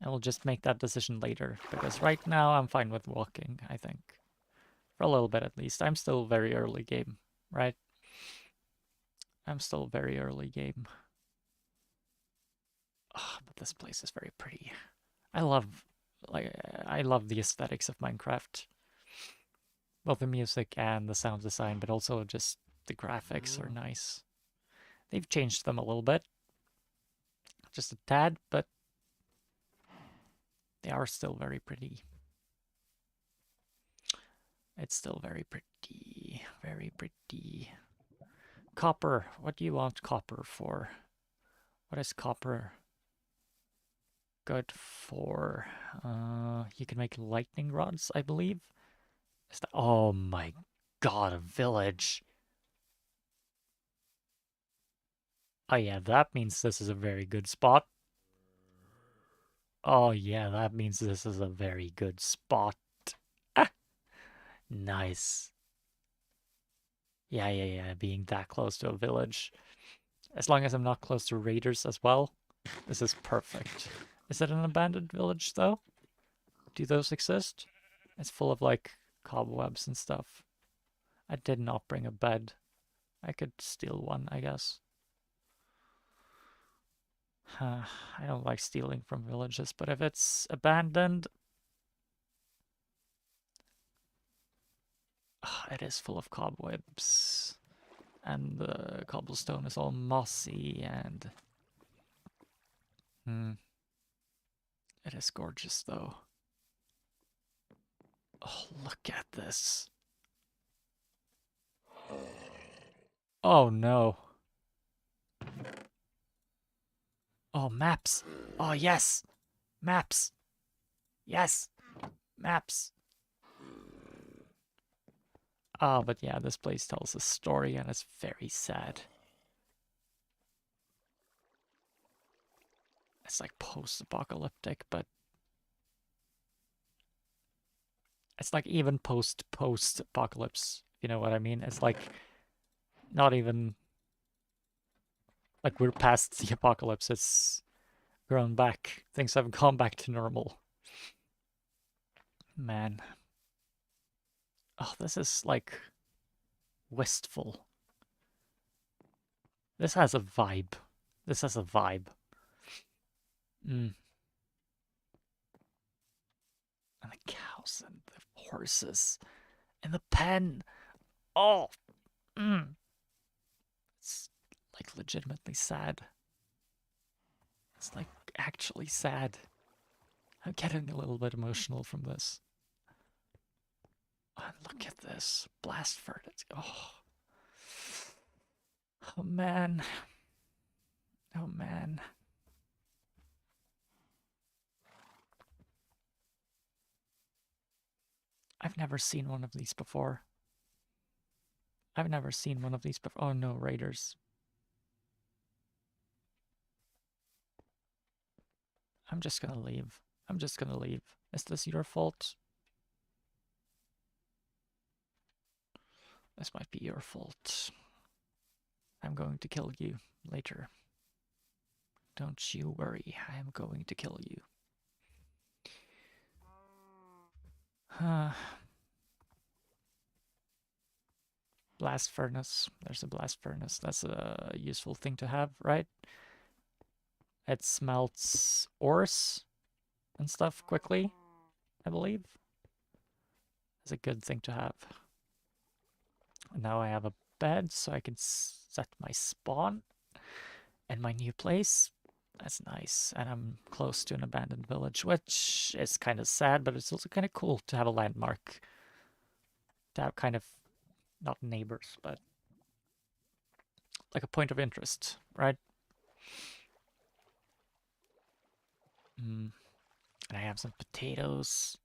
And we'll just make that decision later, because right now I'm fine with walking, I think. For a little bit at least. I'm still very early game, right? I'm still very early game. Oh, but this place is very pretty. I love the aesthetics of Minecraft. Both the music and the sound design, but also just the graphics are nice. They've changed them a little bit. Just a tad, but they are still very pretty. It's still very pretty. Very pretty. Copper. What do you want copper for? What is copper good for? You can make lightning rods, I believe. Is that, oh my god, a village. Oh yeah, that means this is a very good spot. Oh yeah, that means this is a very good spot. Ah, nice. Yeah, being that close to a village. As long as I'm not close to raiders as well, this is perfect. Is it an abandoned village though? Do those exist? It's full of like cobwebs and stuff. I did not bring a bed. I could steal one, I guess. I don't like stealing from villages, but if it's abandoned, it is full of cobwebs. And the cobblestone is all mossy and... It is gorgeous, though. Oh, look at this. Oh, no. Oh, maps. Oh, yes. Maps. Yes. Maps. Oh, but yeah, this place tells a story and it's very sad. It's like post-apocalyptic, but it's like even post-apocalypse. You know what I mean? It's like not even like we're past the apocalypse. It's grown back. Things have gone back to normal. Man. Oh, this is like wistful. This has a vibe. This has a vibe. Mm. And the cows and the horses and the pen. Oh, it's like legitimately sad. It's like actually sad. I'm getting a little bit emotional from this. Oh, look at this blast furnace. Oh man. Oh man. I've never seen one of these before. I've never seen one of these before. Oh no, raiders. I'm just gonna leave. I'm just gonna leave. Is this your fault? This might be your fault. I'm going to kill you later. Don't you worry, I am going to kill you. Blast furnace. There's a blast furnace. That's a useful thing to have, right? It smelts ores and stuff quickly, I believe. It's a good thing to have. And now I have a bed, so I can set my spawn and my new place. That's nice. And I'm close to an abandoned village, which is kind of sad, but it's also kind of cool to have a landmark. To have kind of, not neighbors, but like a point of interest, right? And I have some potatoes,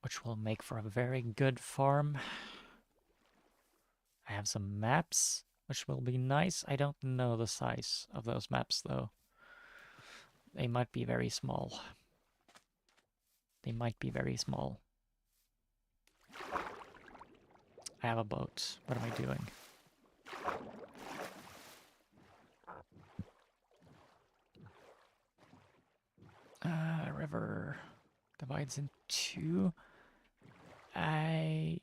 which will make for a very good farm. I have some maps, which will be nice. I don't know the size of those maps, though. They might be very small. They might be very small. I have a boat. What am I doing? River divides in two. I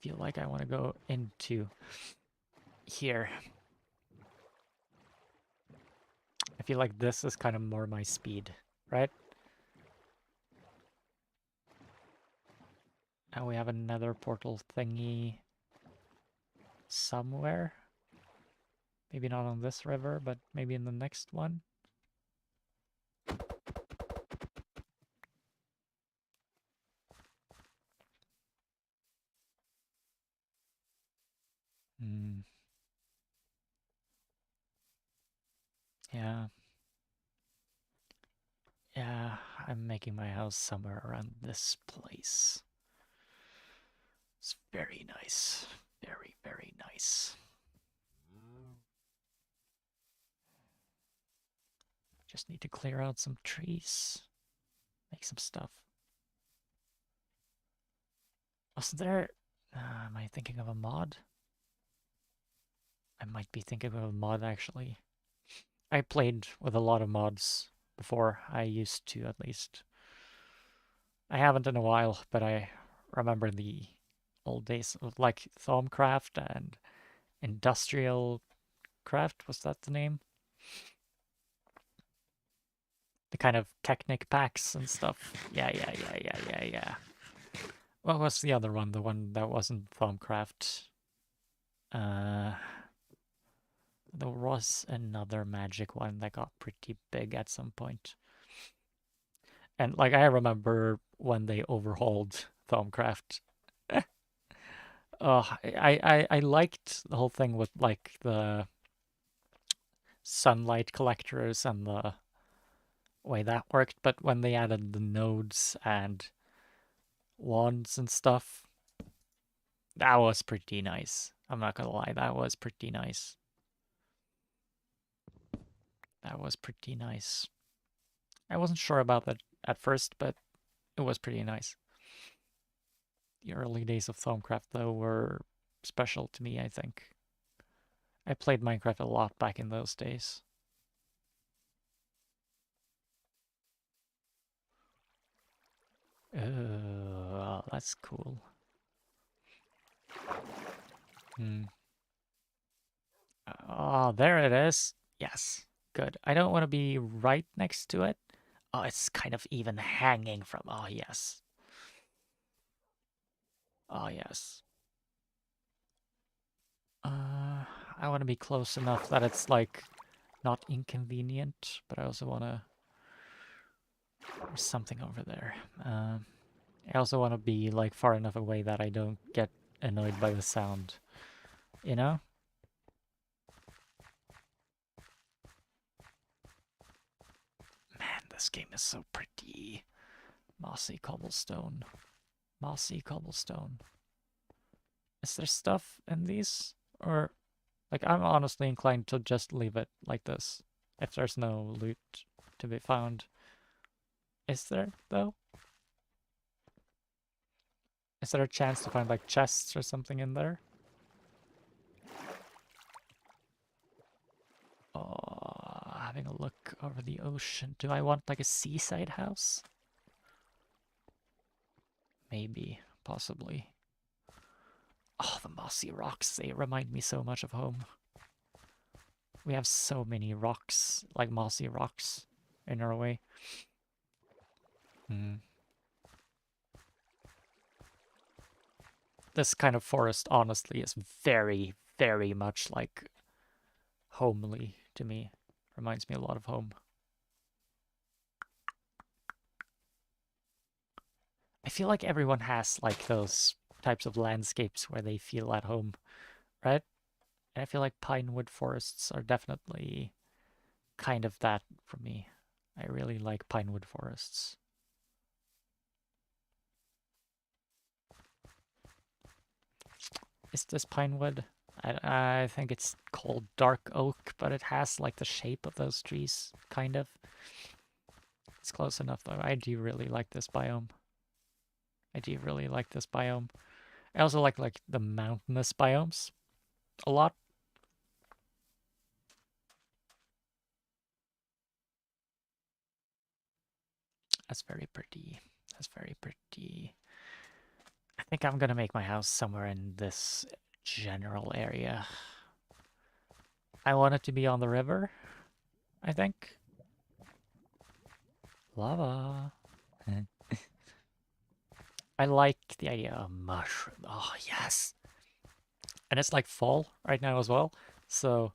feel like I want to go into here. I feel like this is kind of more my speed, right? And we have another portal thingy somewhere. Maybe not on this river, but maybe in the next one. Yeah. Yeah, I'm making my house somewhere around this place. It's very nice. Very, very nice. Just need to clear out some trees. Make some stuff. Wasn't there... am I thinking of a mod? I might be thinking of a mod, actually. I played with a lot of mods before. I used to, at least. I haven't in a while, but I remember the old days of, like, Thaumcraft and Industrial Craft. Was that the name? The kind of Technic packs and stuff. Yeah. What was the other one? The one that wasn't Thaumcraft? There was another magic one that got pretty big at some point. And like I remember when they overhauled Thaumcraft. I liked the whole thing with like the sunlight collectors and the way that worked, but when they added the nodes and wands and stuff, That was pretty nice. I'm not gonna lie, that was pretty nice. That was pretty nice. I wasn't sure about that at first, but it was pretty nice. The early days of Thaumcraft, though, were special to me, I think. I played Minecraft a lot back in those days. Oh, that's cool. Hmm. Oh, there it is. Yes, good. I don't want to be right next to it. Oh, it's kind of even hanging from. Oh, yes. Oh, yes. I want to be close enough that it's like not inconvenient, but I also want to. There's something over there. I also want to be like far enough away that I don't get annoyed by the sound. You know? Man, this game is so pretty. Mossy cobblestone. Mossy cobblestone. Is there stuff in these? Or, like, I'm honestly inclined to just leave it like this. If there's no loot to be found. Is there, though? Is there a chance to find, like, chests or something in there? Oh, having a look over the ocean. Do I want, like, a seaside house? Maybe. Possibly. Oh, the mossy rocks. They remind me so much of home. We have so many rocks, like mossy rocks, in Norway. Hmm. This kind of forest, honestly, is very, very much like homely to me. Reminds me a lot of home. I feel like everyone has like those types of landscapes where they feel at home, right? And I feel like pinewood forests are definitely kind of that for me. I really like pinewood forests. Is this pinewood? I think it's called dark oak, but it has like the shape of those trees, kind of. It's close enough though. I do really like this biome. I do really like this biome. I also like the mountainous biomes a lot. That's very pretty. That's very pretty. I think I'm gonna make my house somewhere in this general area. I want it to be on the river, I think. Lava. I like the idea of mushroom. Oh, yes. And it's like fall right now as well. So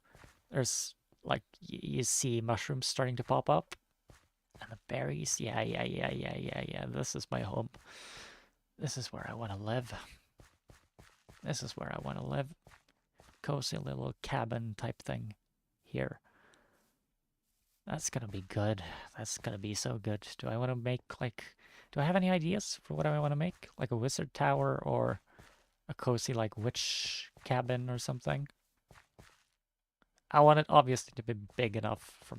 there's like, you see mushrooms starting to pop up. And the berries. Yeah, yeah, yeah, yeah, yeah, yeah. This is my home. This is where I want to live. This is where I want to live. Cozy little cabin type thing here. That's gonna be good. That's gonna be so good. Do I want to make like... Do I have any ideas for what I want to make? Like a wizard tower or a cozy like witch cabin or something? I want it obviously to be big enough for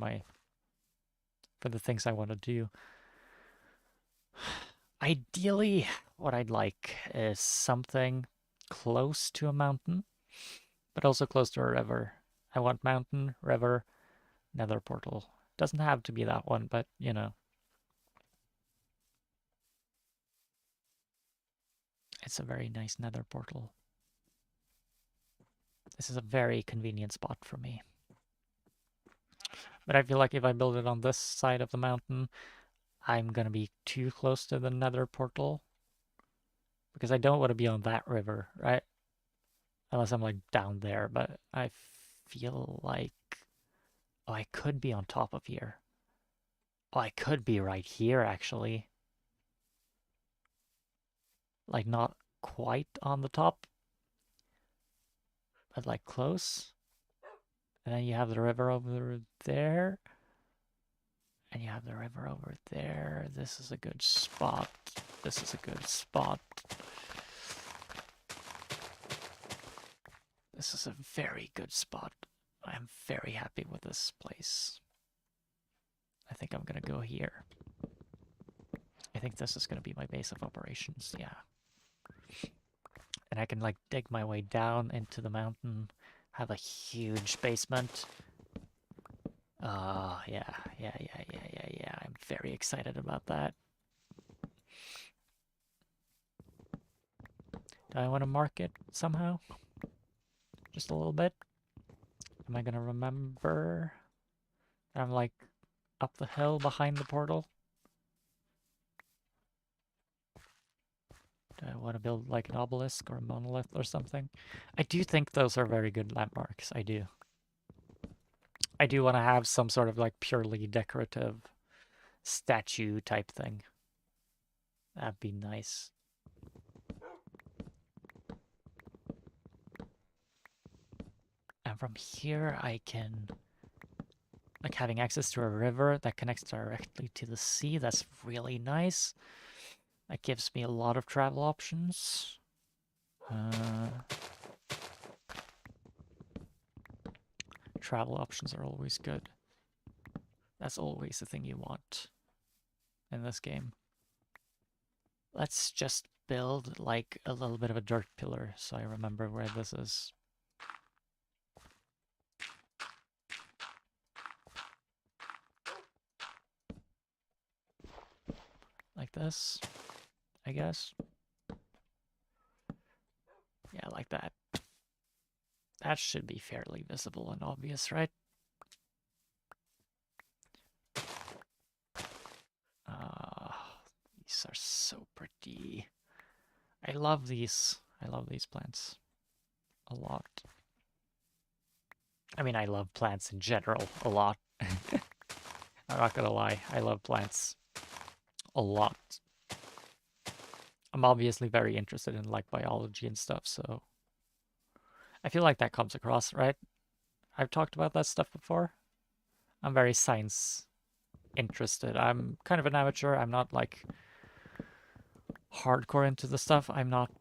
the things I want to do. Ideally, what I'd like is something close to a mountain, but also close to a river. I want mountain, river, nether portal. Doesn't have to be that one, but you know. It's a very nice nether portal. This is a very convenient spot for me. But I feel like if I build it on this side of the mountain, I'm gonna be too close to the nether portal. Because I don't want to be on that river, right? Unless I'm like down there, but I feel like... Oh, I could be on top of here. Oh, I could be right here, actually. Like, not quite on the top, but like close. And then you have the river over there. And you have the river over there. This is a good spot. This is a good spot. This is a very good spot. I'm very happy with this place. I think I'm gonna go here. I think this is gonna be my base of operations, yeah. And I can like dig my way down into the mountain, have a huge basement. Yeah. I'm very excited about that. Do I want to mark it somehow? Just a little bit? Am I gonna remember that I'm like up the hill behind the portal? Do I want to build like an obelisk or a monolith or something? I do think those are very good landmarks. I do. I do want to have some sort of like purely decorative statue type thing. That'd be nice. And from here I can, like, having access to a river that connects directly to the sea. That's really nice. That gives me a lot of travel options. Travel options are always good. That's always the thing you want in this game. Let's just build like a little bit of a dirt pillar so I remember where this is. Like this, I guess. Yeah, like that. That should be fairly visible and obvious, right? These are so pretty. I love these. I love these plants a lot. I mean, I love plants in general a lot. I'm not gonna lie, I love plants a lot. I'm obviously very interested in like biology and stuff, so I feel like that comes across, right? I've talked about that stuff before. I'm very science interested. I'm kind of an amateur. I'm not like hardcore into the stuff. I'm not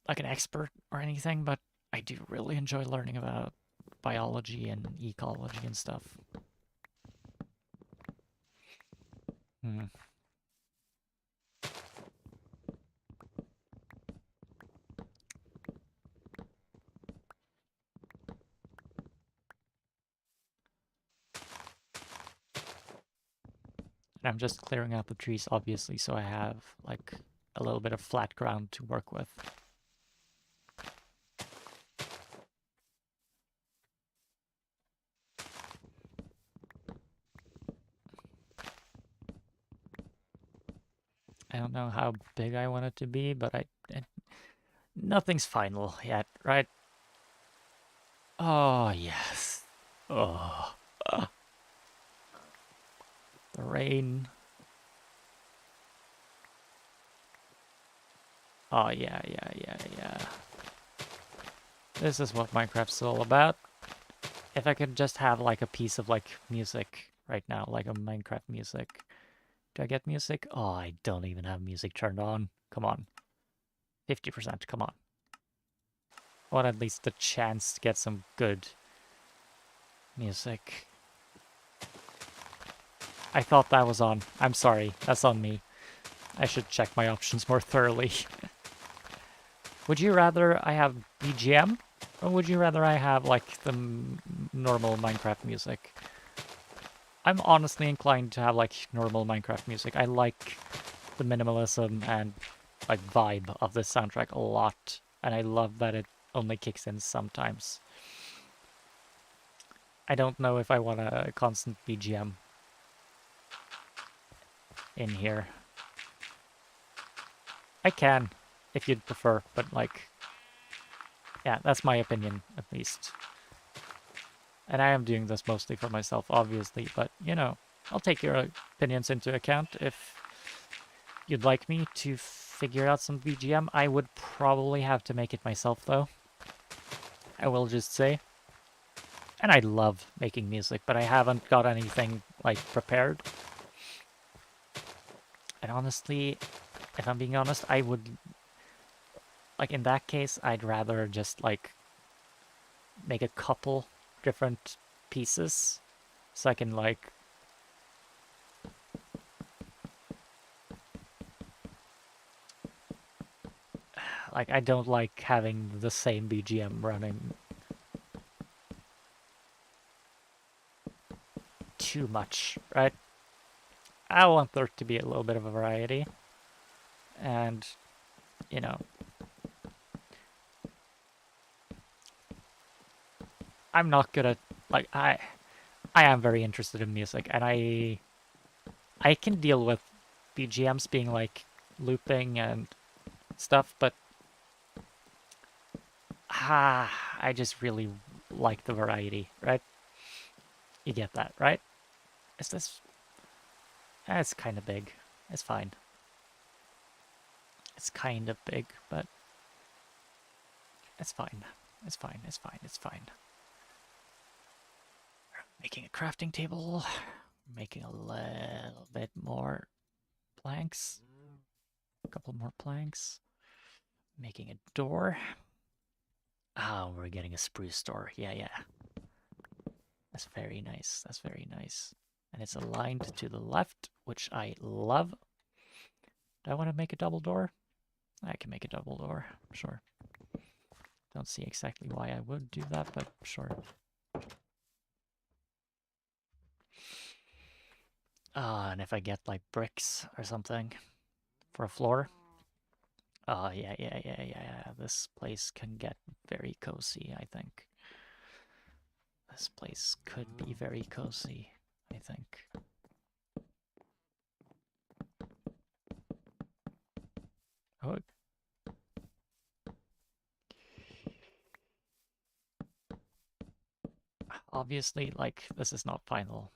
like an expert or anything, but I do really enjoy learning about biology and ecology and stuff. Hmm. And I'm just clearing out the trees, obviously, so I have like a little bit of flat ground to work with. I don't know how big I want it to be, but nothing's final yet, right? Oh, yes. Oh. The rain. Oh, yeah. This is what Minecraft's all about. If I could just have like a piece of like music right now, like a Minecraft music. Do I get music? Oh, I don't even have music turned on. Come on. 50%, come on. I want at least the chance to get some good music. I thought that was on. I'm sorry. That's on me. I should check my options more thoroughly. Would you rather I have BGM? Or would you rather I have, like, the normal Minecraft music? I'm honestly inclined to have, like, normal Minecraft music. I like the minimalism and, like, vibe of this soundtrack a lot. And I love that it only kicks in sometimes. I don't know if I want a constant BGM in here. I can, if you'd prefer, but like, yeah, that's my opinion, at least. And I am doing this mostly for myself, obviously, but, you know, I'll take your opinions into account. If you'd like me to figure out some BGM, I would probably have to make it myself, though. I will just say. And I love making music, but I haven't got anything, like, prepared. And honestly, if I'm being honest, I would, like, in that case, I'd rather just, like, make a couple different pieces so I can like I don't like having the same BGM running too much, right? I want there to be a little bit of a variety. And, you know, I'm not good at like I am very interested in music and I can deal with BGMs being like looping and stuff, but I just really like the variety, right? You get that, right? Is this? It's kind of big. It's fine. It's kind of big, but it's fine. It's fine. It's fine. It's fine. Making a crafting table. Making a little bit more planks. A couple more planks. Making a door. Oh, we're getting a spruce door. Yeah, yeah. That's very nice. That's very nice. And it's aligned to the left, which I love. Do I want to make a double door? I can make a double door, sure. Don't see exactly why I would do that, but sure. And if I get like bricks or something for a floor. Oh, yeah. This place can get very cozy, I think. This place could be very cozy, I think. Oh. Obviously, like, this is not final.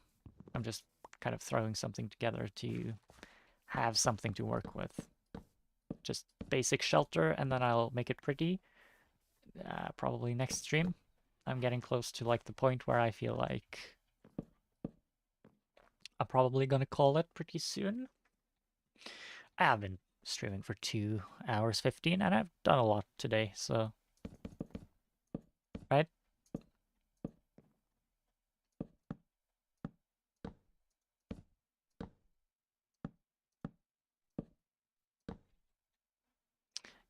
I'm just kind of throwing something together to have something to work with. Just basic shelter, and then I'll make it pretty. Probably next stream. I'm getting close to like the point where I feel like I'm probably gonna call it pretty soon. I have been streaming for 2 hours 15 and I've done a lot today, so right?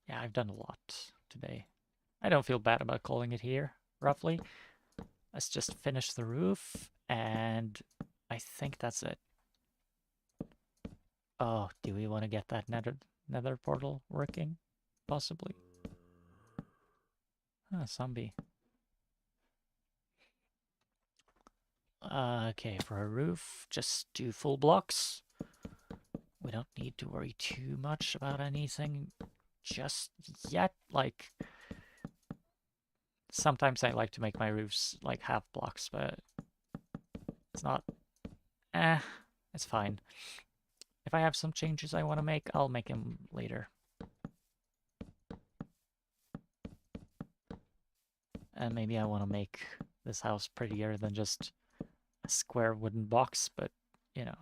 Yeah, I've done a lot today. I don't feel bad about calling it here, roughly. Let's just finish the roof and I think that's it. Oh, do we want to get that nether portal working? Possibly. Zombie. Okay, for a roof, just do full blocks. We don't need to worry too much about anything just yet. Like, sometimes I like to make my roofs like half blocks, but it's not... it's fine. If I have some changes I want to make, I'll make them later. And maybe I want to make this house prettier than just a square wooden box, but, you know.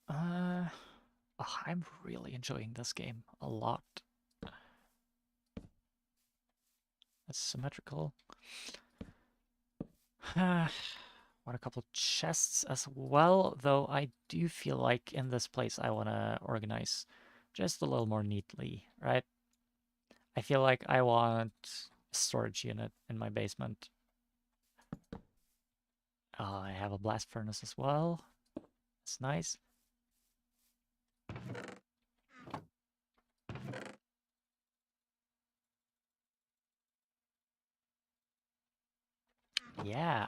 Oh, I'm really enjoying this game a lot. It's symmetrical. Want a couple chests as well, though I do feel like in this place I want to organize just a little more neatly, right? I feel like I want a storage unit in my basement. I have a blast furnace as well. It's nice. Yeah.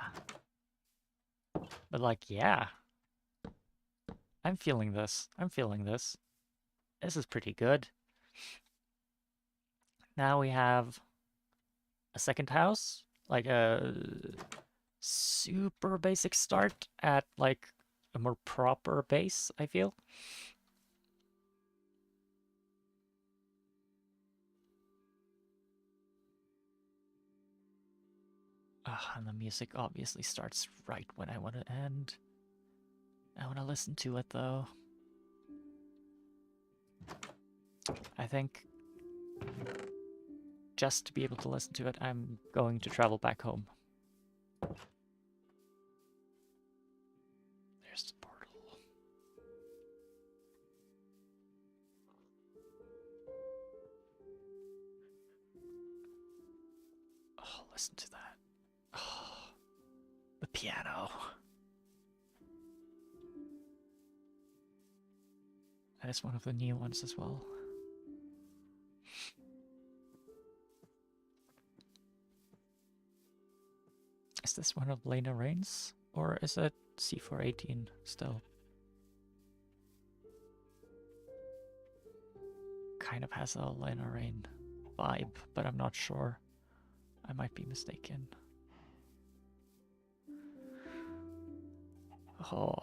But like, yeah. I'm feeling this. I'm feeling this. This is pretty good. Now we have a second house. Like a super basic start at like a more proper base, I feel. And the music obviously starts right when I want to end. I want to listen to it though. I think just to be able to listen to it, I'm going to travel back home. There's the portal. Oh, listen to that. Oh, the piano. That is one of the new ones as well. Is this one of Lena Rain's? Or is it C418 still? Kind of has a Lena Rain vibe, but I'm not sure. I might be mistaken. Oh.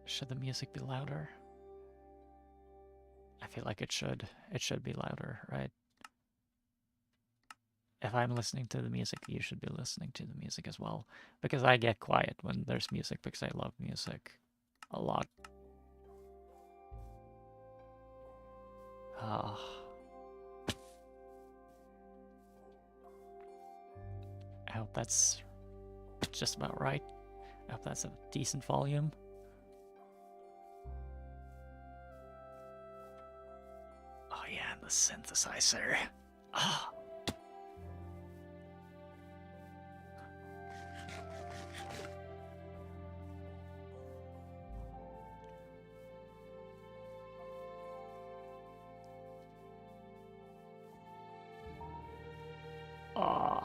Should the music be louder? I feel like it should. It should be louder, right? If I'm listening to the music, you should be listening to the music as well. Because I get quiet when there's music because I love music a lot. I hope that's just about right. I hope that's a decent volume. Oh yeah, and the synthesizer. Ah. Oh.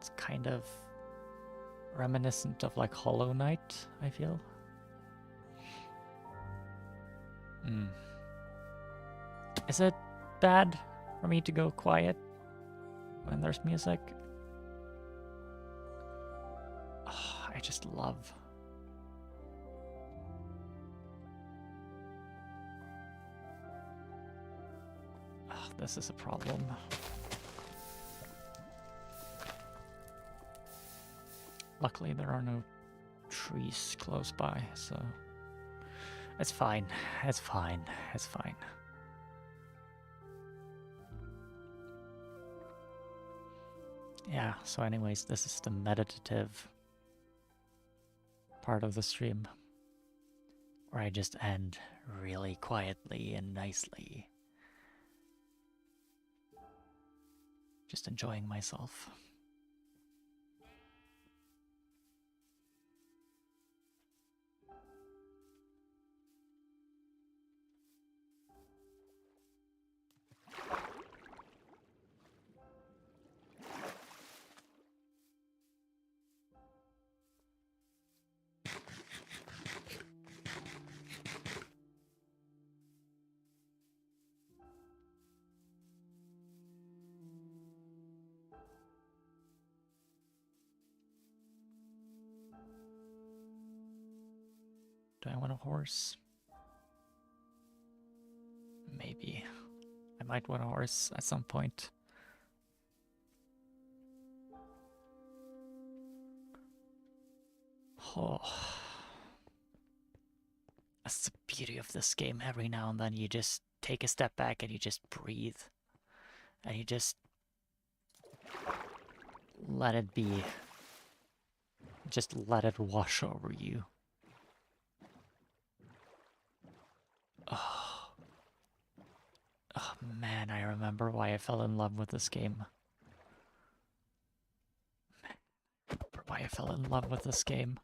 It's kind of reminiscent of like Hollow Knight, I feel. Is it bad for me to go quiet when there's music? Oh, I just love. Oh, this is a problem. Luckily, there are no trees close by, so it's fine. It's fine. It's fine. Yeah, so anyways, this is the meditative part of the stream where I just end really quietly and nicely. Just enjoying myself. Do I want a horse? Maybe. I might want a horse at some point. Oh. That's the beauty of this game. Every now and then you just take a step back and you just breathe. And you just let it be. Just let it wash over you. Oh. Oh man, I remember why I fell in love with this game. Why I fell in love with this game.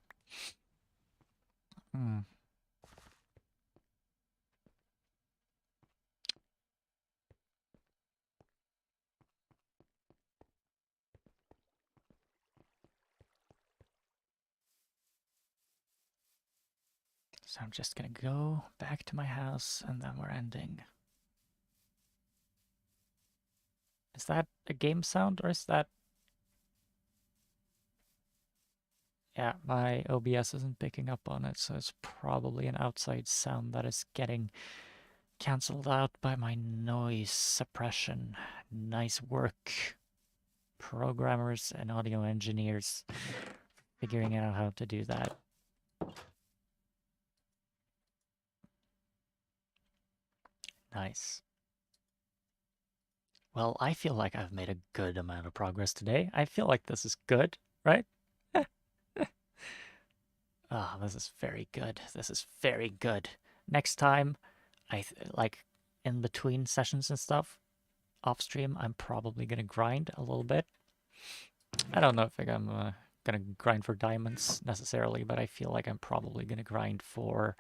So I'm just gonna go back to my house and then we're ending. Is that a game sound or is that... Yeah, my OBS isn't picking up on it, so it's probably an outside sound that is getting cancelled out by my noise suppression. Nice work, programmers and audio engineers, figuring out how to do that. Nice. Well, I feel like I've made a good amount of progress today. I feel like this is good, right? Ah, this is very good. This is very good. Next time, like in between sessions and stuff, off stream, I'm probably gonna grind a little bit. I don't know if I'm gonna grind for diamonds necessarily, but I feel like I'm probably gonna grind for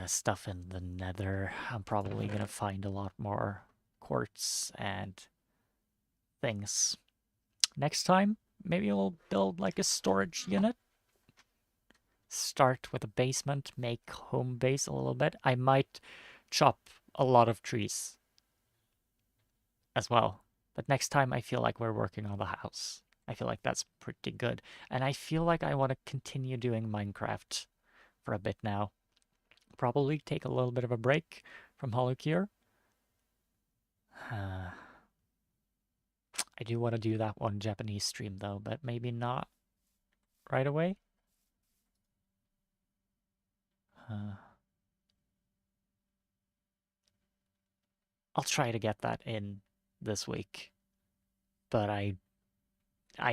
stuff in the nether. I'm probably gonna find a lot more quartz and things. Next time, maybe we'll build like a storage unit. Start with a basement, make home base a little bit. I might chop a lot of trees as well. But next time I feel like we're working on the house. I feel like that's pretty good. And I feel like I want to continue doing Minecraft for a bit now. Probably take a little bit of a break from HoloCure. I do want to do that one Japanese stream though, but maybe not right away. I'll try to get that in this week. But I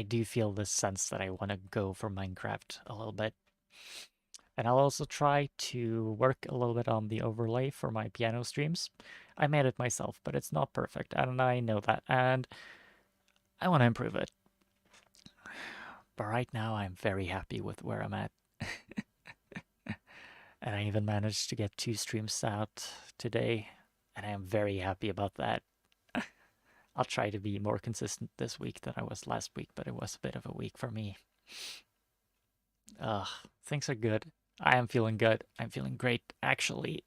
do feel this sense that I want to go for Minecraft a little bit. And I'll also try to work a little bit on the overlay for my piano streams. I made it myself, but it's not perfect, and I know that, and I want to improve it. But right now, I'm very happy with where I'm at. And I even managed to get 2 streams out today, and I am very happy about that. I'll try to be more consistent this week than I was last week, but it was a bit of a week for me. Things are good. I am feeling good. I'm feeling great, actually.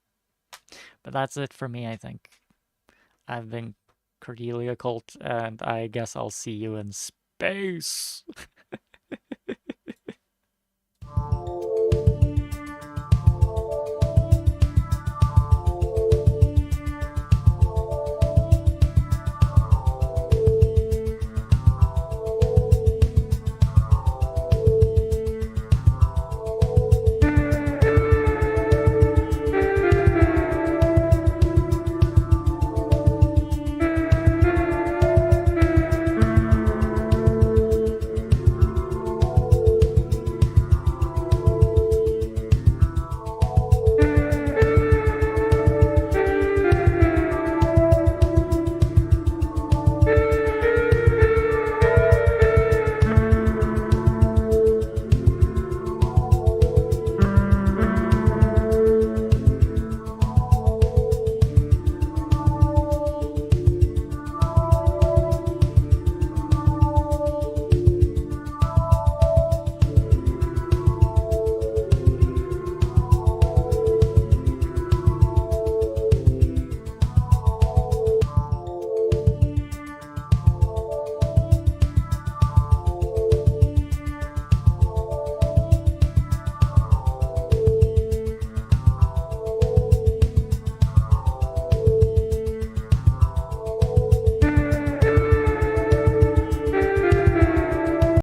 But that's it for me, I think. I've been Cordelia Colt, and I guess I'll see you in space.